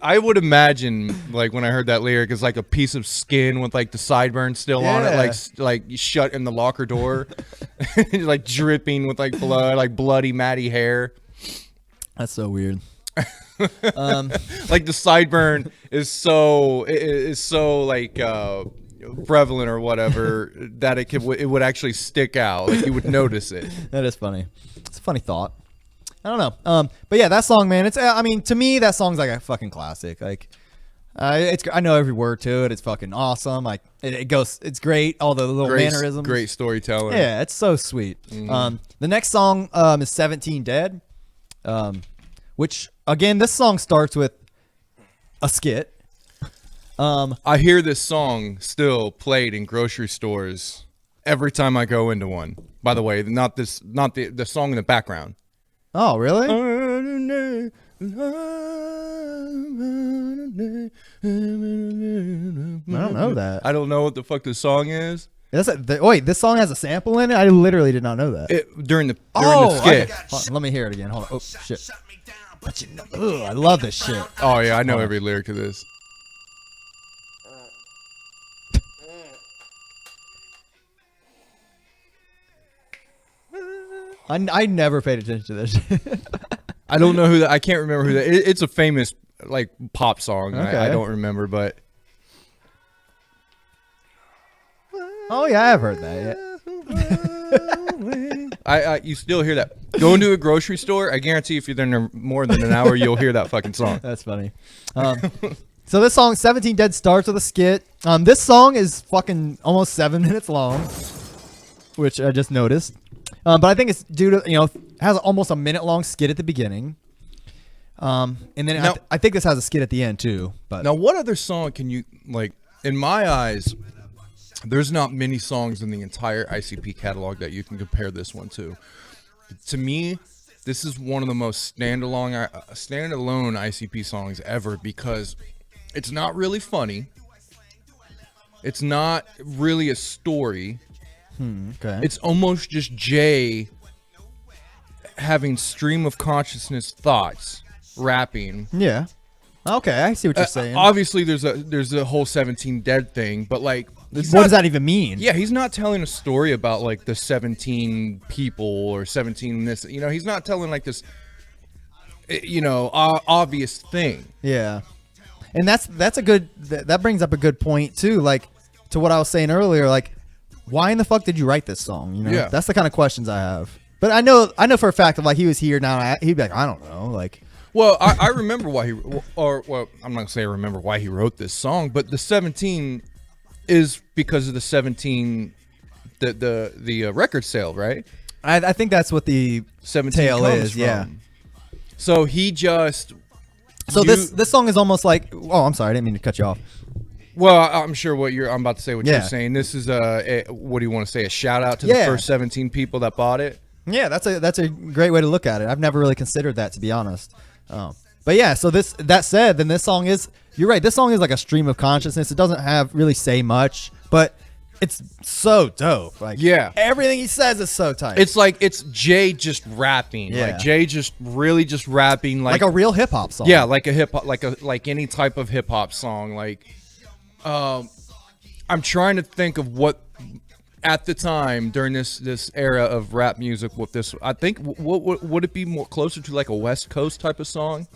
I would imagine, like, when I heard that lyric, it's like a piece of skin with like the sideburn still on it, like shut in the locker door, like dripping with like blood, like bloody matty hair. That's so weird. Like the sideburn is so like prevalent or whatever that it would actually stick out, like you would notice it. That is funny. It's a funny thought. I don't know. But yeah, that song, man, it's, I mean, to me that song's like a fucking classic. Like I know every word to it. It's fucking awesome. Like it goes, it's great. All the little mannerisms. Great storytelling. Yeah, it's so sweet. The next song is 17 Dead, which again, this song starts with a skit. I hear this song still played in grocery stores every time I go into one. By the way, not the song in the background. Oh, really? I don't know that. I don't know what the fuck the song is. Wait, this song has a sample in it? I literally did not know that. During the skit. Hold on, let me hear it again. Hold on. Oh, shit. But you know, I love this shit. Oh, yeah, I know every lyric to this. I never paid attention to this. I don't know who that. I can't remember who that. It's a famous like pop song. Okay. I don't remember, but Oh yeah, I've heard that. Yeah. you still hear that. Go into a grocery store. I guarantee if you're there more than an hour, you'll hear that fucking song. That's funny. So this song, 17 Dead, starts with a skit. This song is fucking almost 7 minutes long, which I just noticed. But I think it's due to, has almost a minute long skit at the beginning. And then now, I think this has a skit at the end too. But now, what other song can you, like, in my eyes, there's not many songs in the entire ICP catalog that you can compare this one to. To me, this is one of the most standalone ICP songs ever because it's not really funny. It's not really a story. Okay. It's almost just Jay having stream of consciousness thoughts, rapping. Yeah. Okay, I see what you're saying. Obviously, there's a whole 17 Dead thing, but like, what does that even mean? Yeah, he's not telling a story about like the 17 people or 17 this. He's not telling like this, obvious thing. Yeah, and that's a good. That brings up a good point too. Like to what I was saying earlier. Like, why in the fuck did you write this song? Yeah. That's the kind of questions I have. But I know for a fact that like he was here now. He'd be like, I don't know, like. Well, I remember why I'm not gonna say I remember why he wrote this song, but the 17 is because of the 17, the record sale, right? I think that's what the 17 tale comes is. from. Yeah. So he just. This song is almost like. Oh, I'm sorry, I didn't mean to cut you off. Well, I'm sure I'm about to say what Yeah. you're saying. This is what do you want to say? A shout out to the first 17 people that bought it. Yeah, that's a great way to look at it. I've never really considered that, to be honest. But yeah, so that said, then this song is, you're right, this song is like a stream of consciousness. It doesn't really say much, but it's so dope. Like, yeah, everything he says is so tight. It's like it's Jay just rapping. Yeah. Like Jay just really just rapping like a real hip hop song. Yeah, like a hip hop, like any type of hip hop song. Like, I'm trying to think of what at the time during this era of rap music. What this, I think, what would it be more closer to like a West Coast type of song?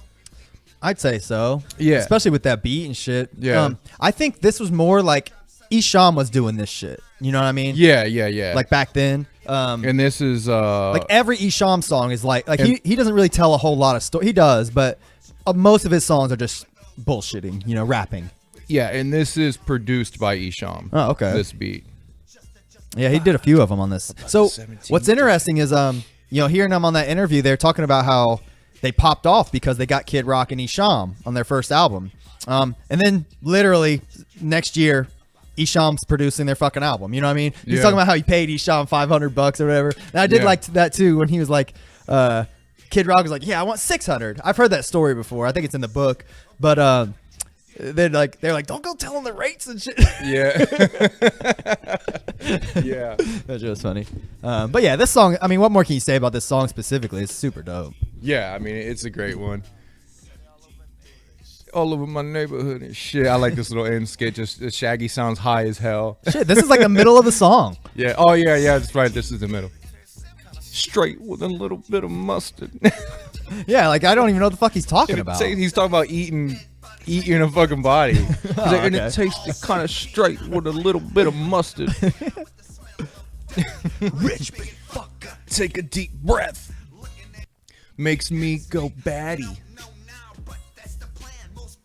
I'd say so. Yeah, especially with that beat and shit. Yeah, I think this was more like Isham was doing this shit. You know what I mean? Yeah. Like back then. And this is like every Isham song is like he doesn't really tell a whole lot of story. He does, but most of his songs are just bullshitting. Rapping. Yeah, and this is produced by Isham. Oh, okay. This beat. Yeah, he did a few of them on this. So what's interesting is hearing them on that interview, they're talking about how they popped off because they got Kid Rock and Isham on their first album. And then literally next year, Isham's producing their fucking album. You know what I mean? He's talking about how he paid Isham $500 or whatever. And I did like that too when he was like, Kid Rock was like, yeah, I want $600. I've heard that story before. I think it's in the book. But they're like, don't go telling the rates and shit. Yeah. Yeah. That's just funny. But yeah, this song, I mean, what more can you say about this song specifically? It's super dope. Yeah, I mean, it's a great one. All over my neighborhood and shit. I like this little end skit. Just Shaggy sounds high as hell. Shit, this is like the middle of the song. Yeah. Oh, yeah, that's right. This is the middle. Straight with a little bit of mustard. Yeah, like I don't even know what the fuck he's talking about. He's talking about eating a fucking body. He's like, and it tasted kind of straight with a little bit of mustard. Rich big fucker. Take a deep breath. Makes me go batty.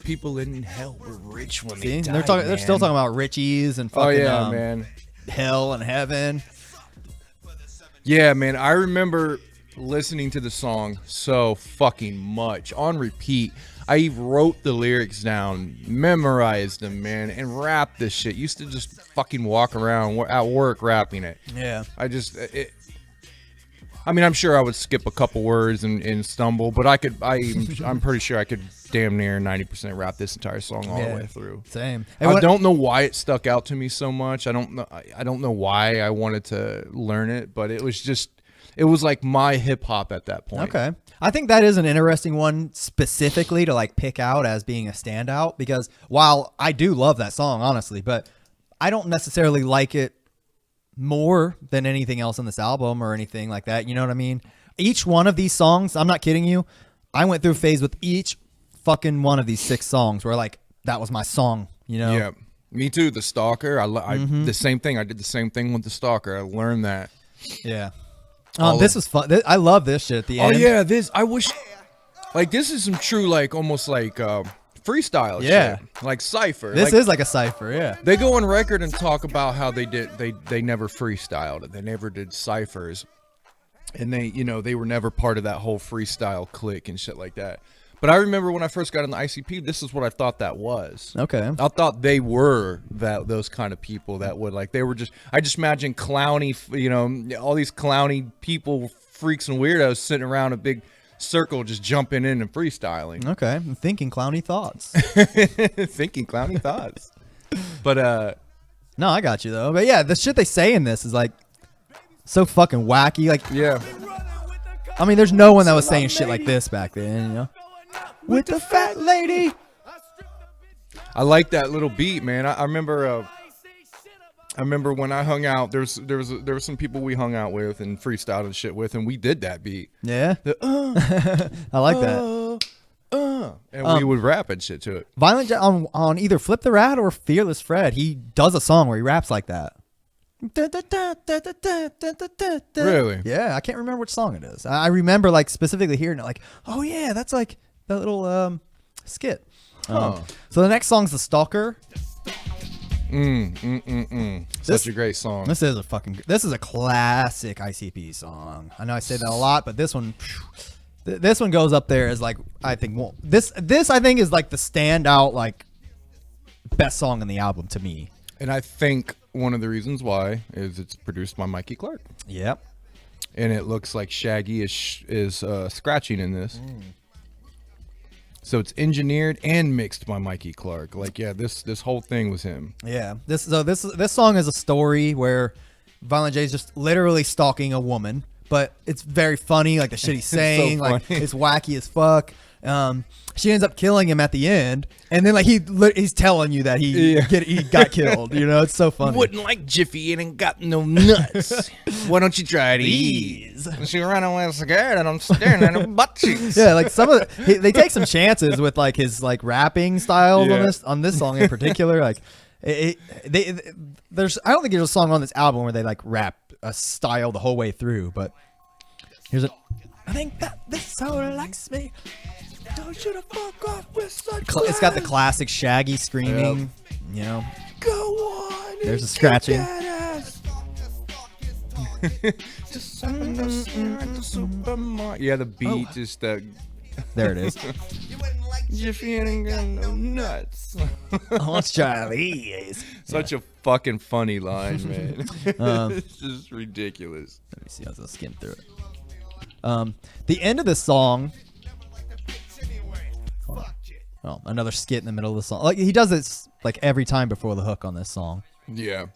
People in hell were rich when they died, they're still talking about richies and fucking man, hell and heaven. Yeah, man. I remember listening to the song so fucking much on repeat. I wrote the lyrics down, memorized them, man, and rapped this shit. Used to just fucking walk around at work rapping it. Yeah. I mean, I'm sure I would skip a couple words and stumble, but I'm pretty sure I could damn near 90% rap this entire song all the way through. Same. I don't know why it stuck out to me so much. I don't know why I wanted to learn it, but it was like my hip hop at that point. Okay. I think that is an interesting one specifically to like pick out as being a standout, because while I do love that song, honestly, but I don't necessarily like it more than anything else in this album or anything like that. You know what I mean? Each one of these songs, I'm not kidding you, I went through a phase with each fucking one of these 6 songs where like that was my song, you know? Yeah. Me too. The Stalker. The same thing. I did the same thing with the Stalker. I learned that. Yeah. This was fun. I love this shit at the end. Oh yeah, I wish like this is some true like almost like freestyle shit. Like cypher. This is like a cypher, yeah. They go on record and talk about how they never freestyled it. They never did ciphers. And they were never part of that whole freestyle clique and shit like that. But I remember when I first got in the ICP, this is what I thought that was. Okay. I thought they were those kind of people that would like, I just imagine clowny, all these clowny people, freaks and weirdos sitting around a big circle just jumping in and freestyling. Okay. I'm thinking clowny thoughts. Thinking clowny thoughts. But, no, I got you though. But yeah, the shit they say in this is like so fucking wacky. Like, yeah. I mean, there's no one that was saying shit like this back then, you know? With the fat lady. I like that little beat, man. I remember when I hung out. There was some people we hung out with and freestyled and shit with, and we did that beat. Yeah, I like that. And we would rap and shit to it. Violent J on either Flip the Rat or Fearless Fred, he does a song where he raps like that. Really? Yeah, I can't remember which song it is. I remember like specifically hearing it, like, oh yeah, that's like that little skit. So the next song's The Stalker. Such a great song. This is a classic ICP song. I know I say that a lot, but this one goes up there as like, I think, well, this I think is like the standout like best song in the album to me. And I think one of the reasons why is it's produced by Mikey Clark. Yep. And it looks like Shaggy is scratching in this. So it's engineered and mixed by Mikey Clark. Like, yeah, this whole thing was him. Yeah. This song is a story where Violent J is just literally stalking a woman, but it's very funny. Like the shit he's saying, so like it's wacky as fuck. She ends up killing him at the end, and then like he's telling you that he got killed. You know, it's so funny. Wouldn't like Jiffy and ain't got no nuts. Why don't you try these? She ran away scared, and I'm staring at her butt cheeks. Yeah, like they take some chances with like his like rapping styles on this song in particular. Like I don't think there's a song on this album where they like rap a style the whole way through, but here's I think that this soul likes me. Don't you fuck off with such It's got the classic Shaggy screaming, you know. Go on. There's a scratching. Yeah, the beat just there it is. Jiffy ain't got no nuts. I want to try these. Such a fucking funny line, man. It's just ridiculous. Let me see. I'll skim through it. The end of the song. Oh, another skit in the middle of the song. Like he does this like every time before the hook on this song. Yeah.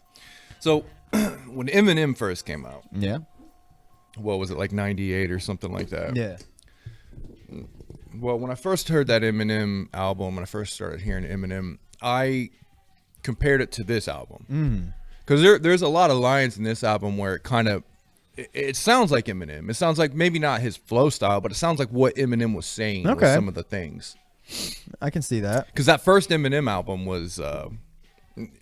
So when Eminem first came out, what was it, like 98 or something like that? Yeah. Well, when I first heard that Eminem album, when I first started hearing Eminem, I compared it to this album because there's a lot of lines in this album where it kind of it sounds like Eminem. It sounds like maybe not his flow style, but it sounds like what Eminem was saying with some of the things. I can see that. Because that first Eminem album was,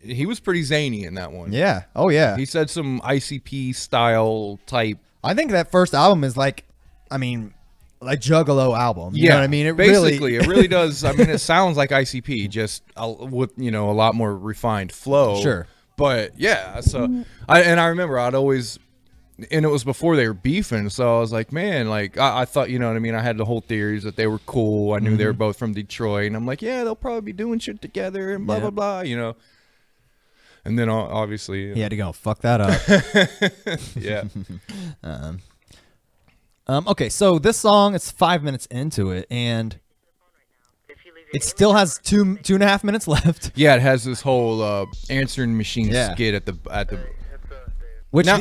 he was pretty zany in that one. Yeah. Oh, yeah. He said some ICP style type. I think that first album is like, I mean, like Juggalo album. You know what I mean? It really does. I mean, it sounds like ICP, just with, a lot more refined flow. Sure. But yeah, so I remember I'd always and it was before they were beefing, so I was like, man, like I thought, you know what I mean, I had the whole theories that they were cool. I knew they were both from Detroit, and I'm like, yeah, they'll probably be doing shit together and blah blah blah, you know. And then obviously he had to go fuck that up. Yeah. Okay, so this song, it's 5 minutes into it, and it still has two and a half minutes left. Yeah, it has this whole answering machine skit at the. Which now,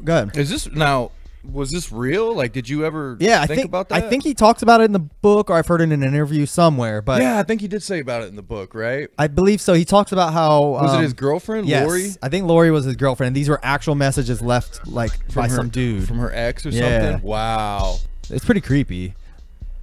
go ahead. Is this now? Was this real? Like, did you ever think about that? I think he talks about it in the book, or I've heard it in an interview somewhere. But yeah, I think he did say about it in the book, right? I believe so. He talks about how was it his girlfriend, yes, Lori? I think Lori was his girlfriend. And these were actual messages left by some dude from her ex or something. Wow, it's pretty creepy.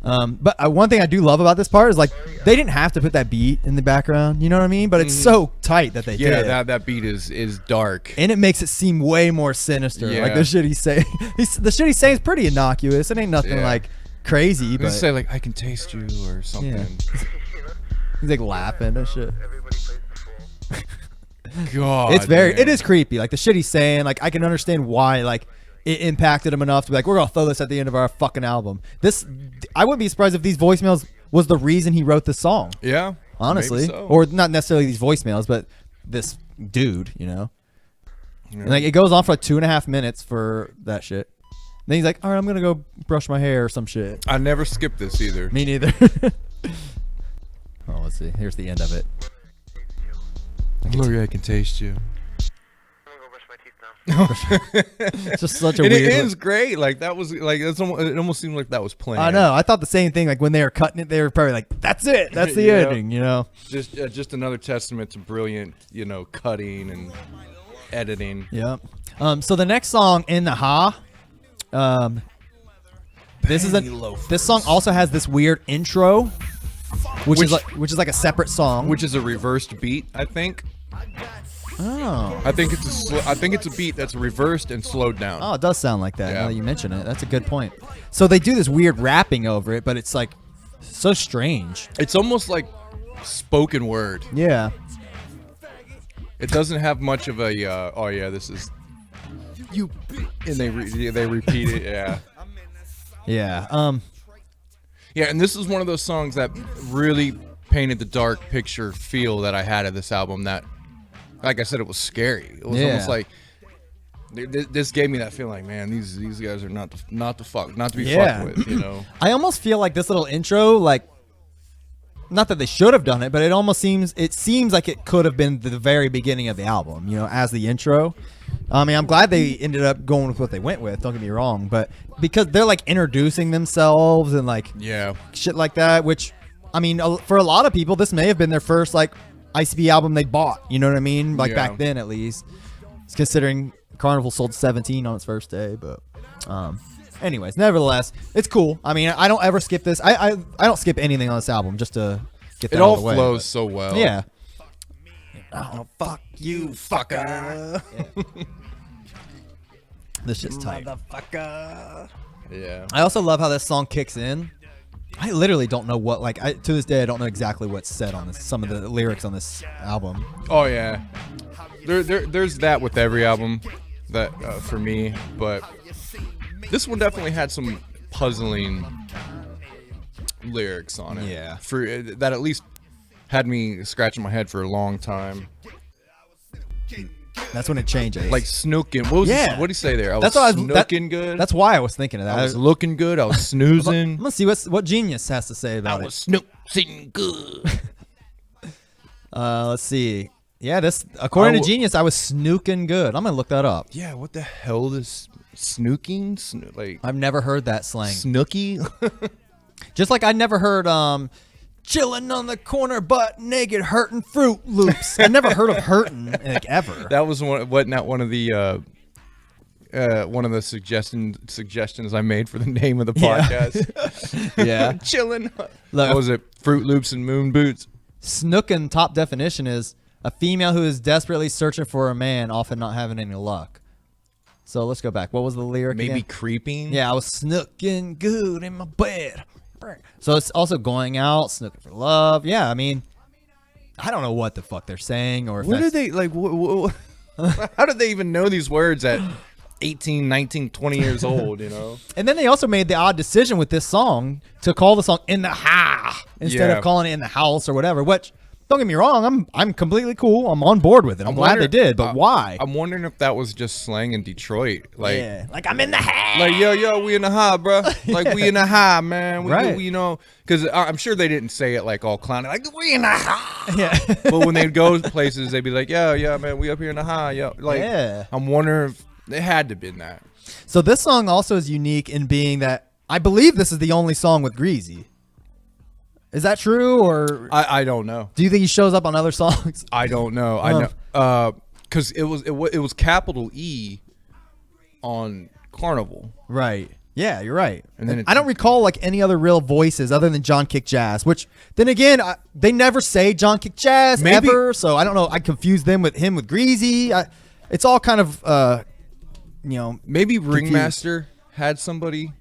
But one thing I do love about this part is like they didn't have to put that beat in the background, you know what I mean? But it's so tight that they did. Yeah, that beat is dark, and it makes it seem way more sinister. Yeah. Like the shit he's saying, the shit he's saying is pretty innocuous. It ain't nothing like crazy. But say like I can taste you or something. Yeah. He's like laughing and shit. God, it is creepy. Like the shit he's saying, like I can understand why like it impacted him enough to be like, we're gonna throw this at the end of our fucking album. I wouldn't be surprised if these voicemails was the reason he wrote this song. Yeah, honestly, so. Or not necessarily these voicemails, but this dude, you know. Yeah. And like it goes on for like 2.5 minutes for that shit. Then he's like, all right, I'm gonna go brush my hair or some shit. I never skipped this either. Me neither. Oh, let's see. Here's the end of it. Look, I can taste you. It's just such a and weird. It ends great. Like that was like it almost seemed like that was planned. I know. I thought the same thing. Like when they were cutting it, they were probably like, "That's it. That's the ending." You know. Just another testament to brilliant, you know, cutting and editing. Yep. So the next song in the this song also has this weird intro, which is like a separate song, which is a reversed beat, I think. Oh, I think it's a beat that's reversed and slowed down. Oh, it does sound like that. Now that you mention it, that's a good point. So they do this weird rapping over it, but it's like so strange. It's almost like spoken word. Yeah. It doesn't have much of a oh yeah, this is you, and they repeat it. Yeah. Yeah. Yeah, and this is one of those songs that really painted the dark picture feel that I had of this album. That, like I said, it was scary. It was almost like this gave me that feeling. Like, man, these guys are not to be fucked with. You know. I almost feel like this little intro, like, not that they should have done it, but it seems like it could have been the very beginning of the album. You know, as the intro. I mean, I'm glad they ended up going with what they went with. Don't get me wrong, but because they're like introducing themselves and like shit like that, which I mean, for a lot of people, this may have been their first like ICP album they bought. You know what I mean? Like back then, at least, considering Carnival sold 17 on its first day. But, anyways, nevertheless, it's cool. I mean, I don't ever skip this. I don't skip anything on this album just to get that out of the way. It all flows so well. Yeah. Oh, fuck you, fucker. Yeah. This shit's tight. Motherfucker. Yeah. I also love how this song kicks in. I literally don't know what, like, to this day, I don't know exactly what's said on this, some of the lyrics on this album. Oh, yeah. There's that with every album that for me, but this one definitely had some puzzling lyrics on it. Yeah. For that at least had me scratching my head for a long time. That's when it changes. Like snooking. What did he say there? I was snooking good. That's why I was thinking of that. I was looking good. I was snoozing. I'm gonna see what Genius has to say about it. I was snoozing good. Let's see. Yeah, according to Genius, I was snooking good. I'm gonna look that up. Yeah, what the hell is snooking? Like I've never heard that slang. Snooky. Just like I never heard chilling on the corner butt naked hurting Fruit Loops. I never heard of hurting like ever. That was one of the suggestions I made for the name of the podcast. Yeah. Chilling. What was it? Fruit Loops and moon boots. Snookin' top definition is a female who is desperately searching for a man, often not having any luck. So let's go back. What was the lyric Maybe again? creeping? Yeah, I was snooking good in my bed. So it's also going out, snooking for love. Yeah, I mean, I don't know what the fuck they're saying or if what are they like? How did they even know these words at 18, 19, 20 years old, you know? And then they also made the odd decision with this song to call the song In the Ha instead of calling it In the House or whatever, which, don't get me wrong, I'm completely cool. I'm on board with it. I'm glad they did, but why? I'm wondering if that was just slang in Detroit. Like, like I'm in the Ha. Like, yo, we in the Ha, bro. Like, we in the Ha, man. Right. We, you know, because I'm sure they didn't say it like all clowny, like, we in the Ha. Yeah. But when they'd go places, they'd be like, yeah, man, we up here in the Ha, yo. Like, I'm wondering if it had to have been that. So this song also is unique in being that I believe this is the only song with Greasy. Is that true, or I don't know. do you think he shows up on other songs? I don't know. I know because it was capital E on Carnival. Right. Yeah, you're right. And then I don't recall like any other real voices other than John Kick Jazz, which then again, they never say John Kick Jazz ever. So I don't know. I confused them with him with Greasy. It's all kind of, maybe Ringmaster had somebody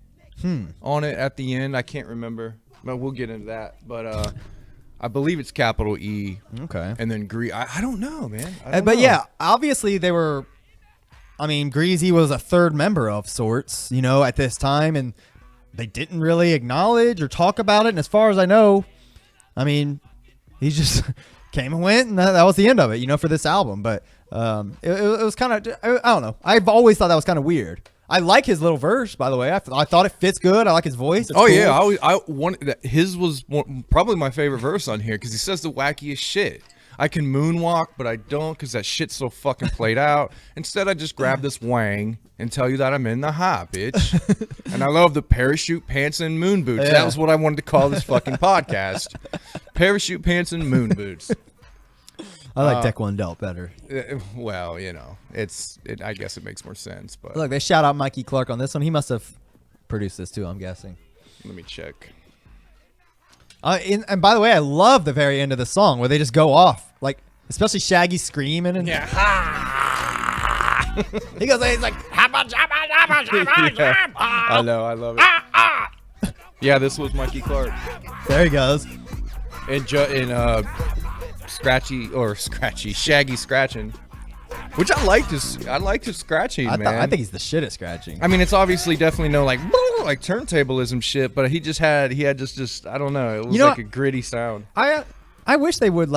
on it at the end. I can't remember. But we'll get into that. But I believe it's capital E. Okay. And then I don't know, man. Yeah, obviously they were. I mean, Greasy was a third member of sorts, at this time, and they didn't really acknowledge or talk about it. And as far as I know, I mean, he just came and went, and that was the end of it, for this album. But it was kind of, I don't know. I've always thought that was kind of weird. I like his little verse, by the way. I thought it fits good. I like his voice. It's cool. Yeah, I wanted that. His was probably my favorite verse on here because he says the wackiest shit. I can moonwalk, but I don't because that shit's so fucking played out. Instead, I just grab this wang and tell you that I'm in the Ha, bitch. And I love the parachute pants and moon boots. Yeah. That was what I wanted to call this fucking podcast. Parachute pants and moon boots. I like Deck One Delt better. Well, I guess it makes more sense. But look, they shout out Mikey Clark on this one. He must have produced this too, I'm guessing. Let me check. And by the way, I love the very end of the song where they just go off, like especially Shaggy screaming and he goes, he's like, I know, I love it. Yeah, this was Mikey Clark. There he goes. And Shaggy scratching, which I liked his scratching, man. I think he's the shit at scratching. I mean, it's obviously definitely no like turntablism shit, but he had just I don't know. It was like a gritty sound. I wish they would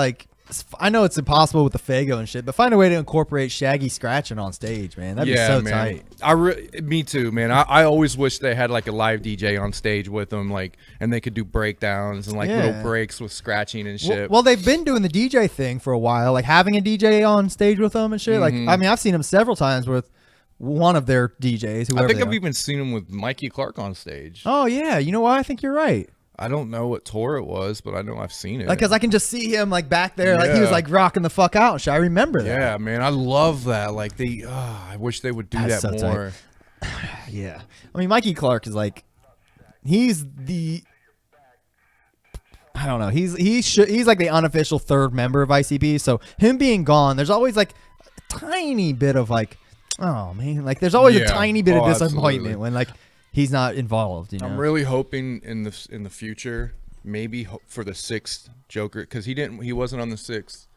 I know it's impossible with the Fago and shit, but find a way to incorporate Shaggy scratching on stage, man. That'd be so man. tight. Me too, man. I always wish they had like a live DJ on stage with them, and they could do breakdowns and little breaks with scratching and shit. Well, they've been doing the DJ thing for a while, like having a DJ on stage with them and shit. Like, I mean, I've seen them several times with one of their DJs. I think I've even seen them with Mikey Clark on stage. Oh yeah, you know what? I think you're right. I don't know what tour it was, but I know I've seen it. Because I can just see him back there, he was rocking the fuck out and shit. I remember that. Yeah, man, I love that. I wish they would do that so more. Yeah, I mean, Mikey Clark is he's the. I don't know. He's like the unofficial third member of ICP. So him being gone, there's always a tiny bit of oh man, there's always a tiny bit of disappointment when he's not involved. I'm really hoping in the future, maybe for the 6th Joker, because he wasn't on the 6th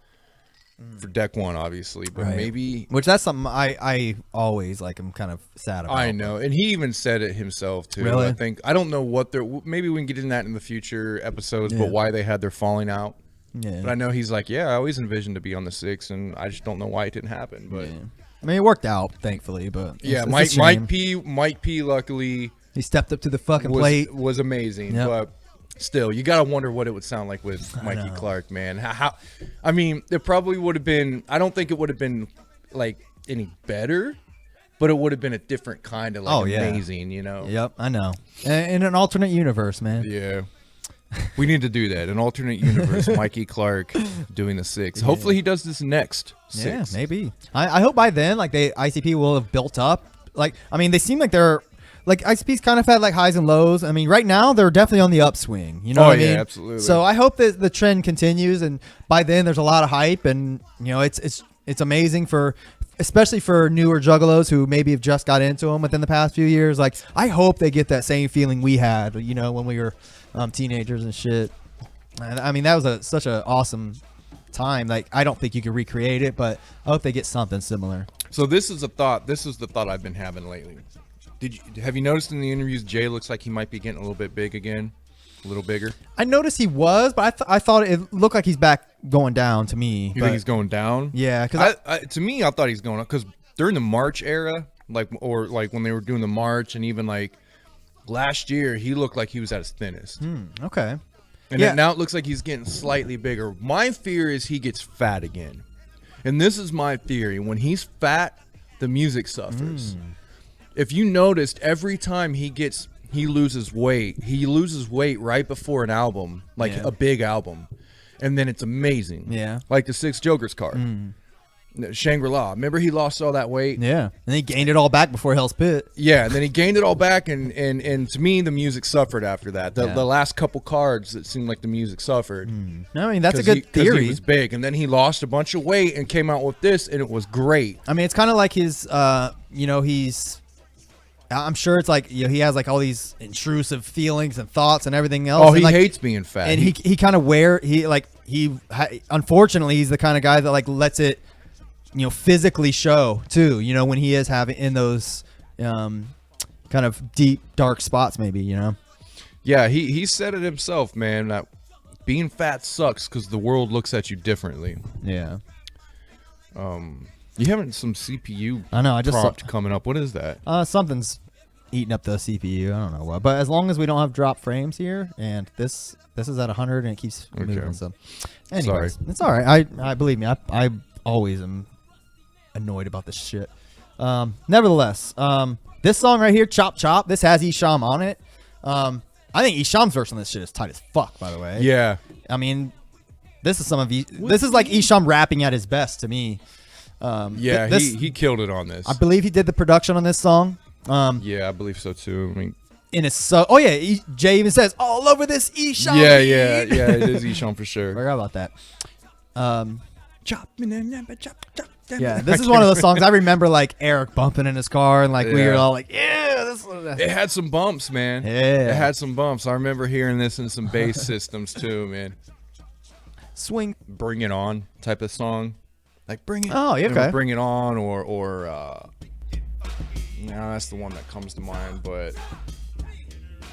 for Deck One, obviously, but maybe that's something I always I'm kind of sad about. I know, and he even said it himself too. Really? I don't know what maybe we can get into that in the future episodes, but why they had their falling out. Yeah. But I know he's I always envisioned to be on the 6th, and I just don't know why it didn't happen. But I mean, it worked out, thankfully. But Mike P. Luckily, he stepped up to the fucking plate. Was amazing, but still, you gotta wonder what it would sound like with Mikey Clark, man. How? I mean, it probably would have been. I don't think it would have been any better, but it would have been a different kind of amazing, Yep, I know. In an alternate universe, man. Yeah. We need to do that. An alternate universe. Mikey Clark doing the 6th. Hopefully he does this next 6th. Yeah, maybe. I hope by then, ICP will have built up. I mean, they seem like they're ICP's kind of had highs and lows. I mean, right now they're definitely on the upswing. You know what I mean? Absolutely. So I hope that the trend continues, and by then there's a lot of hype, and it's amazing especially for newer juggalos who maybe have just got into them within the past few years. I hope they get that same feeling we had, when we were teenagers and shit. And I mean, that was such an awesome time. Like, I don't think you can recreate it, but I hope they get something similar. So this is a thought. This is the thought I've been having lately. Have you noticed in the interviews Jay looks like he might be getting a little bit big again, a little bigger? I noticed he was, but I thought it looked like he's back going down to me. You think he's going down? Yeah, because to me, I thought he's going up because during the March era, like when they were doing the March, and even like last year, he looked like he was at his thinnest. Okay. And then now it looks like he's getting slightly bigger. My fear is he gets fat again. And this is my theory. When he's fat, the music suffers. If you noticed, every time he loses weight right before an album, like a big album. And then it's amazing. Yeah. Like the Six Jokers card. Shangri-La. Remember he lost all that weight? Yeah. And he gained it all back before Hell's Pit. Yeah, and then he gained it all back, and to me, the music suffered after that. The last couple cards, it seemed like the music suffered. I mean, that's a good theory. He was big, and then he lost a bunch of weight and came out with this, and it was great. I mean, it's kind of like his, I'm sure it's like, he has like all these intrusive feelings and thoughts and everything else. Oh, he hates being fat. And he kind of unfortunately, he's the kind of guy that like lets it, physically show too, when he is having in those kind of deep, dark spots, maybe, Yeah, he said it himself, man, that being fat sucks because the world looks at you differently. Yeah. You having some CPU I know, I just prompt coming up. What is that? Something's eating up the CPU. I don't know what. But as long as we don't have drop frames here, and this is at 100 and it keeps moving. So anyways, sorry. It's all right. I believe me, I always am annoyed about this shit. Nevertheless, this song right here, Chop Chop, this has Esham on it. I think Esham's version of this shit is tight as fuck, by the way. Yeah. I mean, this is this is like Esham rapping at his best to me. He killed it on this. I believe he did the production on this song. Yeah, I believe so too. I mean, and it's so. Oh yeah, Jay even says all over this Esham. Yeah, it is Esham for sure. Forgot about that. Chop. Yeah, this is one of those songs I remember, like Eric bumping in his car, and like we were all like, "Yeah, this." It had some bumps, man. Yeah, it had some bumps. I remember hearing this in some bass systems too, man. Swing, bring it on type of song, like bring it. Oh, yeah, okay. Bring it on, or no, that's the one that comes to mind, but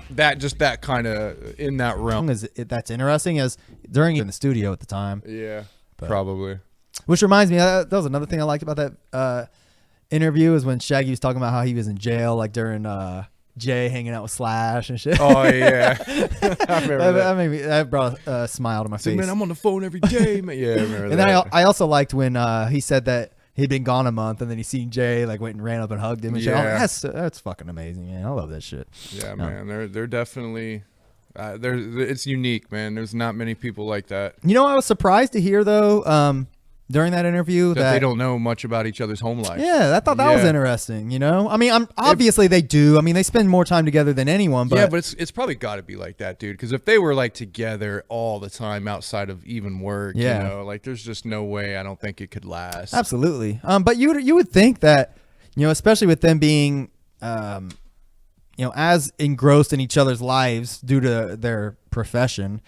that kind of in that realm. That's interesting as during in the studio at the time. Yeah, probably. Which reminds me, that was another thing I liked about that interview is when Shaggy was talking about how he was in jail, like during Jay hanging out with Slash and shit. Oh yeah, I remember that brought a smile to my face. Man, I'm on the phone every day, man. Yeah, I remember and that. then I also liked when he said that he'd been gone a month, and then he seen Jay, like went and ran up and hugged him and shit. That's fucking amazing, man. I love that shit. Yeah, man. They're definitely. It's unique, man. There's not many people like that. I was surprised to hear though. During that interview, that they don't know much about each other's home life. Yeah, I thought that was interesting. I mean, obviously they do. I mean, they spend more time together than anyone. But it's probably got to be like that, dude. Because if they were like together all the time outside of even work, like there's just no way. I don't think it could last. Absolutely. But you would think that, especially with them being, as engrossed in each other's lives due to their profession,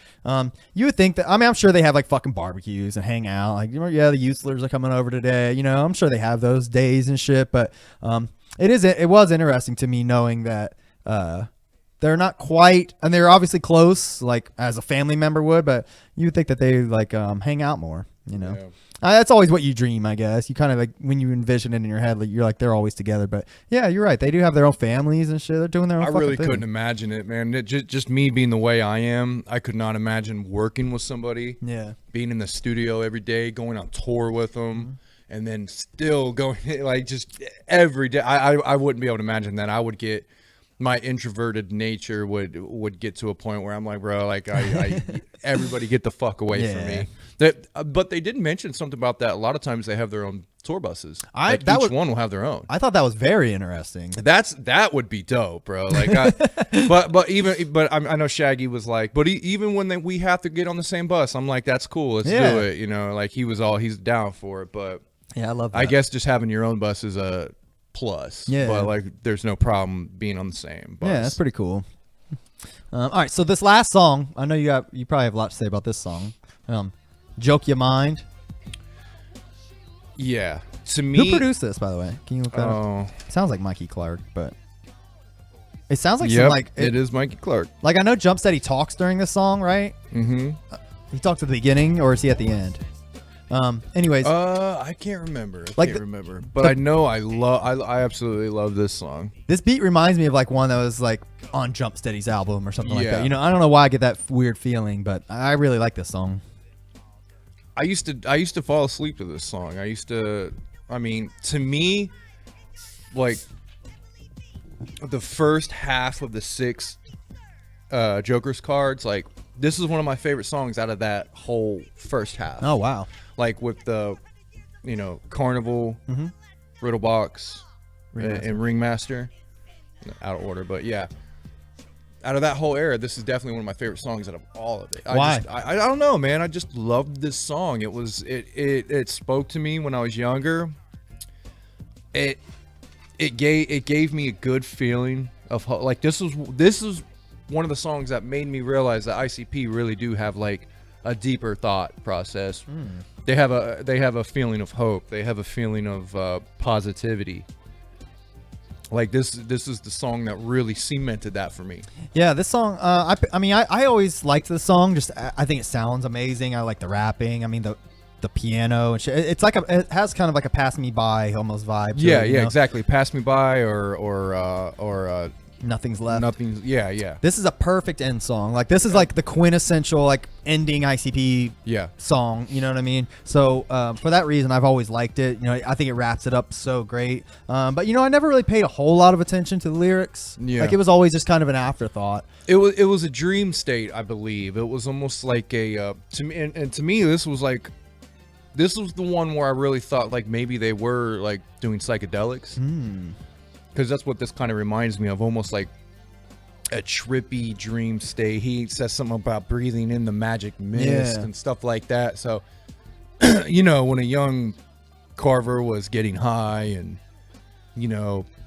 you would think that, I mean, I'm sure they have like fucking barbecues and hang out. Like, the Youslers are coming over today. I'm sure they have those days and shit. But it was interesting to me knowing that they're not quite, and they're obviously close, like as a family member would. But you would think that they like hang out more. Yeah. That's always what you dream, I guess. You kind of like when you envision it in your head, like you're like they're always together. But yeah, you're right. They do have their own families and shit. They're doing their own. I really couldn't imagine it, man. Just me being the way I am, I could not imagine working with somebody. Yeah, being in the studio every day, going on tour with them, and then still going like just every day. I wouldn't be able to imagine that. I would get. My introverted nature would get to a point where I'm like, bro, like I everybody get the fuck away from me. But they did mention something about that. A lot of times they have their own tour buses. Each one will have their own. I thought that was very interesting. That would be dope, bro. Like, I know Shaggy was like, but even when we have to get on the same bus, I'm like, that's cool. Let's do it. Like he's down for it. But yeah, I love that. I guess just having your own bus is a plus. Yeah, but like, there's no problem being on the same bus. Yeah, that's pretty cool. All right, so this last song, I know you probably have a lot to say about this song. Joke Your Mind. Yeah. To me, Who produced this, by the way? Can you look that up? It sounds like Mikey Clark, but it sounds like some like it is Mikey Clark. Like I know Jump Steady talks during this song, right? Mm-hmm. He talks at the beginning, or is he at the end? Anyways, I can't remember. But I know I absolutely love this song. This beat reminds me of like one that was like on Jump Steady's album or something like that. Yeah. You know, I don't know why I get that weird feeling, but I really like this song. I used to fall asleep to this song. To me, like the first half of the 6 Joker's cards, like this is one of my favorite songs out of that whole first half. Oh wow! Like with the, Carnival, Riddle Box, and Ringmaster, out of order, but yeah. Out of that whole era, this is definitely one of my favorite songs out of all of it. Why? I don't know, man. I just loved this song. It spoke to me when I was younger. It gave me a good feeling of like this is one of the songs that made me realize that ICP really do have like a deeper thought process. They have a feeling of hope. They have a feeling of positivity. Like this is the song that really cemented that for me. Yeah, this song. I always liked this song. Just I think it sounds amazing. I like the rapping. I mean the piano and shit. It's like it has kind of like a pass me by almost vibe. Yeah, it, exactly. Pass me by or Nothing's Left. Nothing's. Yeah. This is a perfect end song. Like this is like the quintessential like ending ICP song. You know what I mean? So for that reason, I've always liked it. I think it wraps it up so great. But I never really paid a whole lot of attention to the lyrics. Yeah. Like it was always just kind of an afterthought. It was a dream state, I believe. It was almost like a to me, and to me, this was the one where I really thought like maybe they were like doing psychedelics. Because that's what this kind of reminds me of, almost like a trippy dream state. He says something about breathing in the magic mist and stuff like that. So, when a young Carver was getting high and,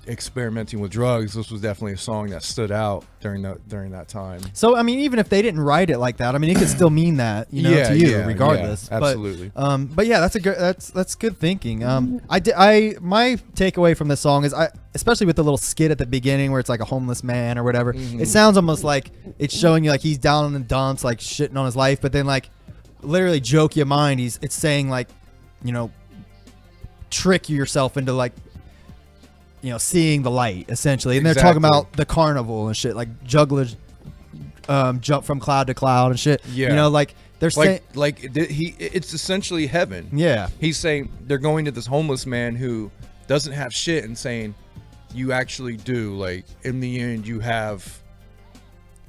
experimenting with drugs, this was definitely a song that stood out during that time. So, I mean, even if they didn't write it like that, I mean, it could still mean that, to you, regardless. Yeah, absolutely. But yeah, that's good thinking. My takeaway from this song is especially with the little skit at the beginning where it's like a homeless man or whatever. It sounds almost like it's showing you like he's down in the dumps, like shitting on his life, but then like literally joke your mind. It's saying like, trick yourself into like, seeing the light essentially. And they're talking about the carnival and shit, like jugglers jump from cloud to cloud and shit. Yeah. Like they're saying it's essentially heaven. Yeah. He's saying they're going to this homeless man who doesn't have shit and saying, you actually do. Like in the end, you have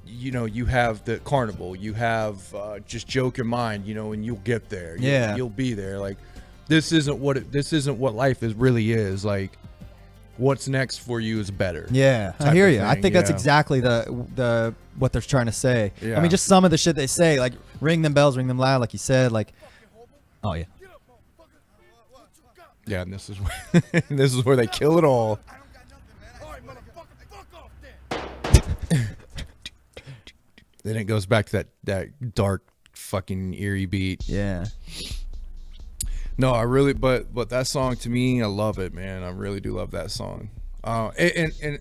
the carnival, you have just joke your mind, and you'll get there. You'll be there. Like this isn't what life really is. Like what's next for you is better. Yeah, I hear you. I think that's exactly the what they're trying to say. Yeah. I mean, just some of the shit they say, like ring them bells, ring them loud, like you said. Like, oh yeah. Yeah, and this is where they kill it all. Then it goes back to that dark fucking eerie beat. Yeah. No, I really, but that song to me, I love it, man. I really do love that song. And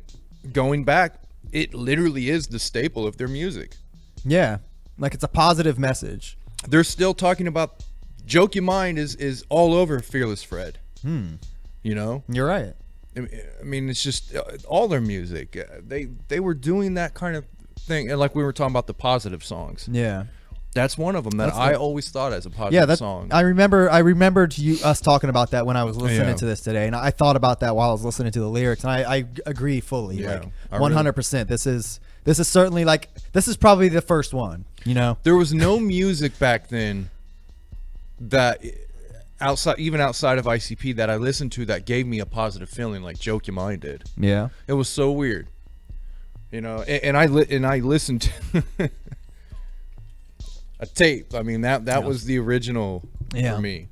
going back, it literally is the staple of their music. Yeah, like it's a positive message. They're still talking about joke your mind is all over Fearless Fred. You're right. I mean, it's just all their music. They were doing that kind of thing, and like we were talking about the positive songs. Yeah. That's one of them that I always thought as a positive song. I remembered us talking about that when I was listening to this today, and I thought about that while I was listening to the lyrics, and I agree fully. Yeah, like 100%. This is certainly like this is probably the first one. There was no music back then that outside of ICP that I listened to that gave me a positive feeling like Joke Your Mind did. Yeah, it was so weird. And I listened to. A tape. I mean that was the original for me.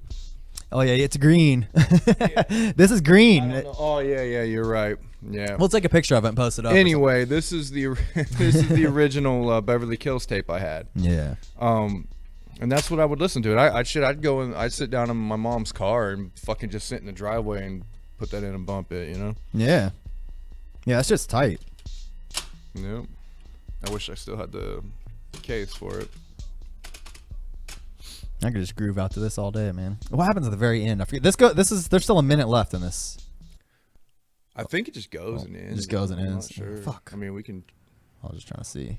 Oh yeah, it's green. This is green. Oh yeah, you're right. Yeah. We'll take a picture of it and post it up. Anyway, this is the original Beverly Kills tape I had. Yeah. And that's what I would listen to. I'd go and I'd sit down in my mom's car and fucking just sit in the driveway and put that in and bump it, you know? Yeah. Yeah, that's just tight. Yep. I wish I still had the case for it. I could just groove out to this all day, man. What happens at the very end? I forget. There's still a minute left in this. I think it just goes and ends. It just goes and I'm ends. not sure. Fuck. I mean, we can. I was just trying to see.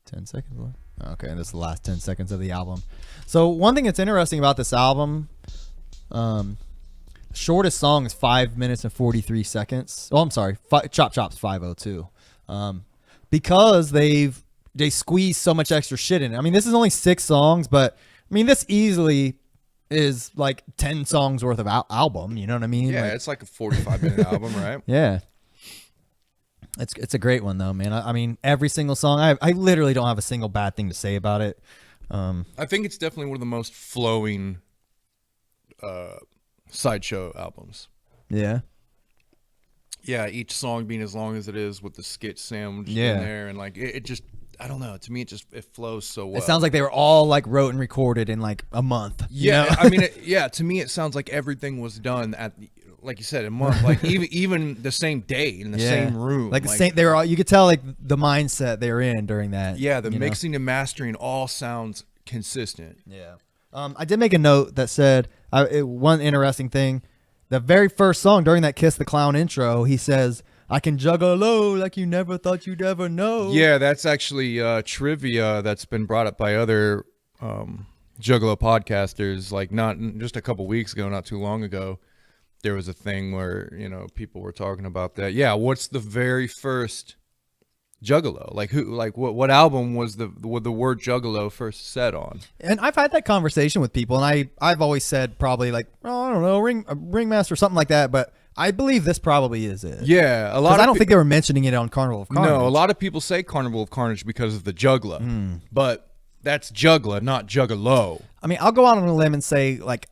10 seconds left. Okay, and this is the last 10 seconds of the album. So one thing that's interesting about this album, shortest song is 5 minutes and 43 seconds. Oh, I'm sorry. Chop Chop's 5:02. Because they squeeze so much extra shit in it. I mean, this is only 6 songs, but I mean, this easily is like 10 songs worth of album. You know what I mean? Yeah, like, it's like a 45-minute album, right? Yeah. It's a great one though, man. I mean, every single song. I literally don't have a single bad thing to say about it. I think it's definitely one of the most flowing sideshow albums. Yeah. Yeah, each song being as long as it is with the skit sandwiched in there, and like it just, I don't know. To me, it flows so well. It sounds like they were all like wrote and recorded in like a month. Yeah, you know? I mean, to me, it sounds like everything was done at, like you said, a month. Like even the same day in the same room. Like the same. They were all. You could tell like the mindset they were in during that. Yeah, the mixing and mastering all sounds consistent. Yeah. I did make a note that said one interesting thing. The very first song during that Kiss the Clown intro, he says, "I can juggle low like you never thought you'd ever know." Yeah, that's actually trivia that's been brought up by other Juggalo podcasters. Like not just a couple weeks ago, not too long ago, there was a thing where people were talking about that. Yeah, what's the very first Juggalo? Like who? Like what album was the word Juggalo first said on? And I've had that conversation with people, and I've always said probably like, oh, I don't know, Ringmaster or something like that, but I believe this probably is it. Yeah, a lot. Because I don't think they were mentioning it on Carnival of Carnage. No, a lot of people say Carnival of Carnage because of the juggler, but that's juggler, not juggalo. I mean, I'll go out on a limb and say like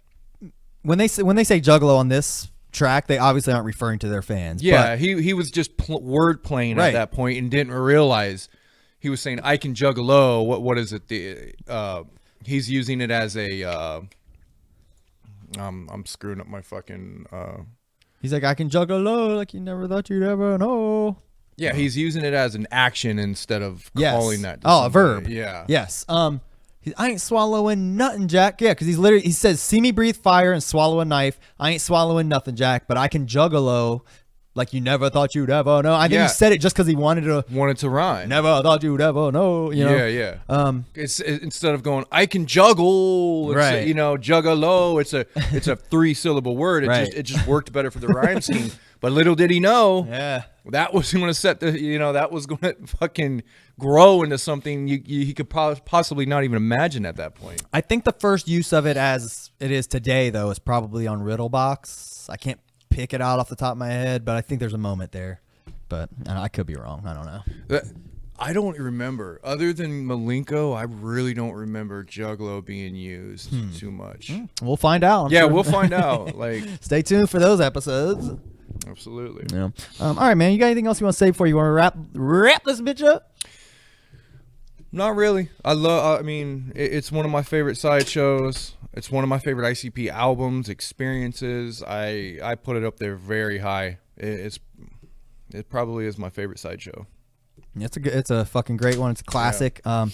when they say juggalo on this track, they obviously aren't referring to their fans. Yeah, he was just word playing at that point and didn't realize he was saying I can juggalo. What is it? He's using it as a. I'm screwing up my fucking. He's like, I can juggalo like you never thought you'd ever know. Yeah, he's using it as an action instead of calling that. A verb. Yeah. Yes. I ain't swallowing nothing, Jack. Yeah, because he says, see me breathe fire and swallow a knife. I ain't swallowing nothing, Jack, but I can juggalo like you never thought you'd ever know. I think he said it just because he wanted to rhyme. Never thought you'd ever know. You know? Yeah. It's instead of going, I can juggle. It's juggalo. It's a 3-syllable word. It just worked better for the rhyme scheme. But little did he know, that was going to set the, that was going to fucking grow into something he could possibly not even imagine at that point. I think the first use of it as it is today, though, is probably on Riddlebox. I can't pick it out off the top of my head, but I think there's a moment there. But I could be wrong. I don't know. I don't remember. Other than Malenko, I really don't remember Juggalo being used too much. We'll find out. We'll find out. Like, stay tuned for those episodes. Absolutely. Yeah. All right, man. You got anything else you want to say before you want to wrap this bitch up? Not really. I mean, it's one of my favorite sideshows. It's one of my favorite ICP albums, experiences. I put it up there very high. It probably is my favorite sideshow. It's a fucking great one. It's a classic. Yeah.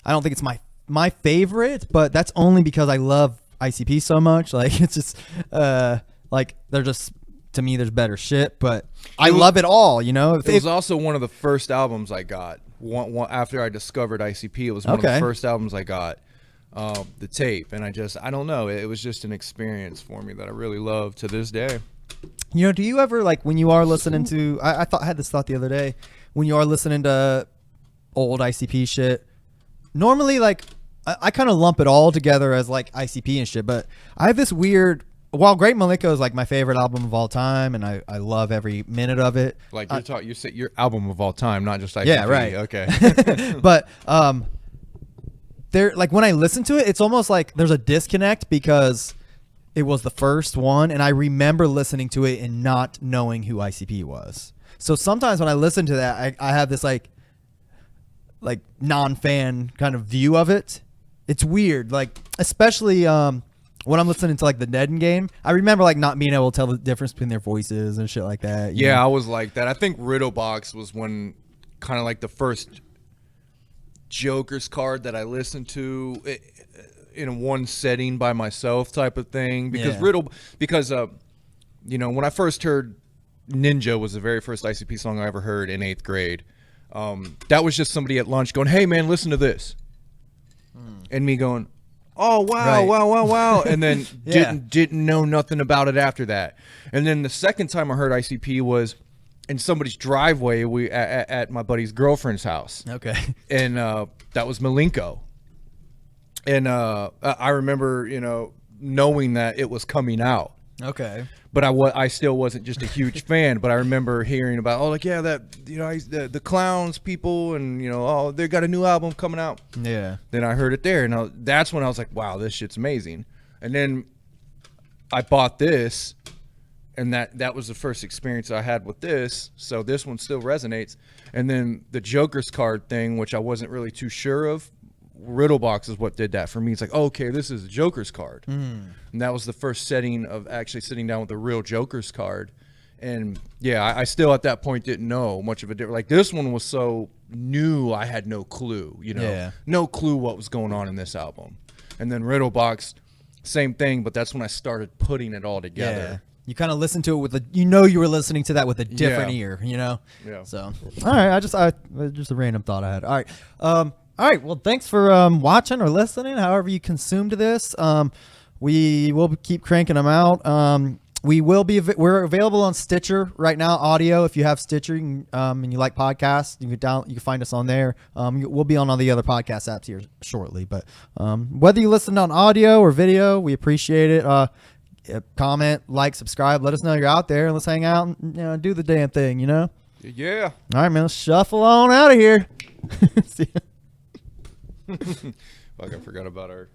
I don't think it's my favorite, but that's only because I love ICP so much. Like it's just like they're just. To me, there's better shit, but I love it all, It was also one of the first albums I got. One after I discovered ICP, it was one of the first albums I got, the tape. And I don't know, it was just an experience for me that I really love to this day. Do you ever, like, when you are listening to, I had this thought the other day, when you are listening to old ICP shit, normally, like, I kind of lump it all together as, like, ICP and shit, but I have this weird... While Great Malenko is like my favorite album of all time, and I love every minute of it. Like you say your album of all time, not just ICP. Yeah, right. Okay. But there, like when I listen to it, it's almost like there's a disconnect because it was the first one, and I remember listening to it and not knowing who ICP was. So sometimes when I listen to that, I have this like non-fan kind of view of it. It's weird, like especially when I'm listening to like the Ned game. I remember like not being able to tell the difference between their voices and shit like that. Yeah, I was like that. I think Riddlebox was when kind of like the first Joker's card that I listened to in one setting by myself type of thing. Because when I first heard Ninja was the very first ICP song I ever heard in 8th grade. That was just somebody at lunch going, "Hey man, listen to this," and me going, "Oh wow, wow," and then didn't know nothing about it after that. And then the second time I heard ICP was in somebody's driveway at my buddy's girlfriend's house. Okay. And that was Malenko. And I remember, knowing that it was coming out. Okay. But I still wasn't just a huge fan. But I remember hearing about, the clowns people, and they got a new album coming out. Yeah. Then I heard it there, and that's when I was like, wow, this shit's amazing. And then I bought this, and that was the first experience I had with this. So this one still resonates. And then the Joker's card thing, which I wasn't really too sure of. Riddlebox is what did that for me. It's like, okay, this is a Joker's card. And that was the first setting of actually sitting down with the real Joker's card. And yeah, I still at that point didn't know much of a difference. Like this one was so new, I had no clue, no clue what was going on in this album. And then Riddlebox, same thing, but that's when I started putting it all together. Yeah. You kind of listen to it with you were listening to that with a different ear, Yeah. So, all right, just a random thought I had. All right. All right. Well, thanks for watching or listening, however you consumed this. We will keep cranking them out. We're available on Stitcher right now, audio. If you have Stitcher and you like podcasts, you can find us on there. We'll be on all the other podcast apps here shortly. But whether you listen on audio or video, we appreciate it. Comment, like, subscribe. Let us know you're out there, and let's hang out and do the damn thing. Yeah. All right, man. Let's shuffle on out of here. See ya. Fuck, I forgot about our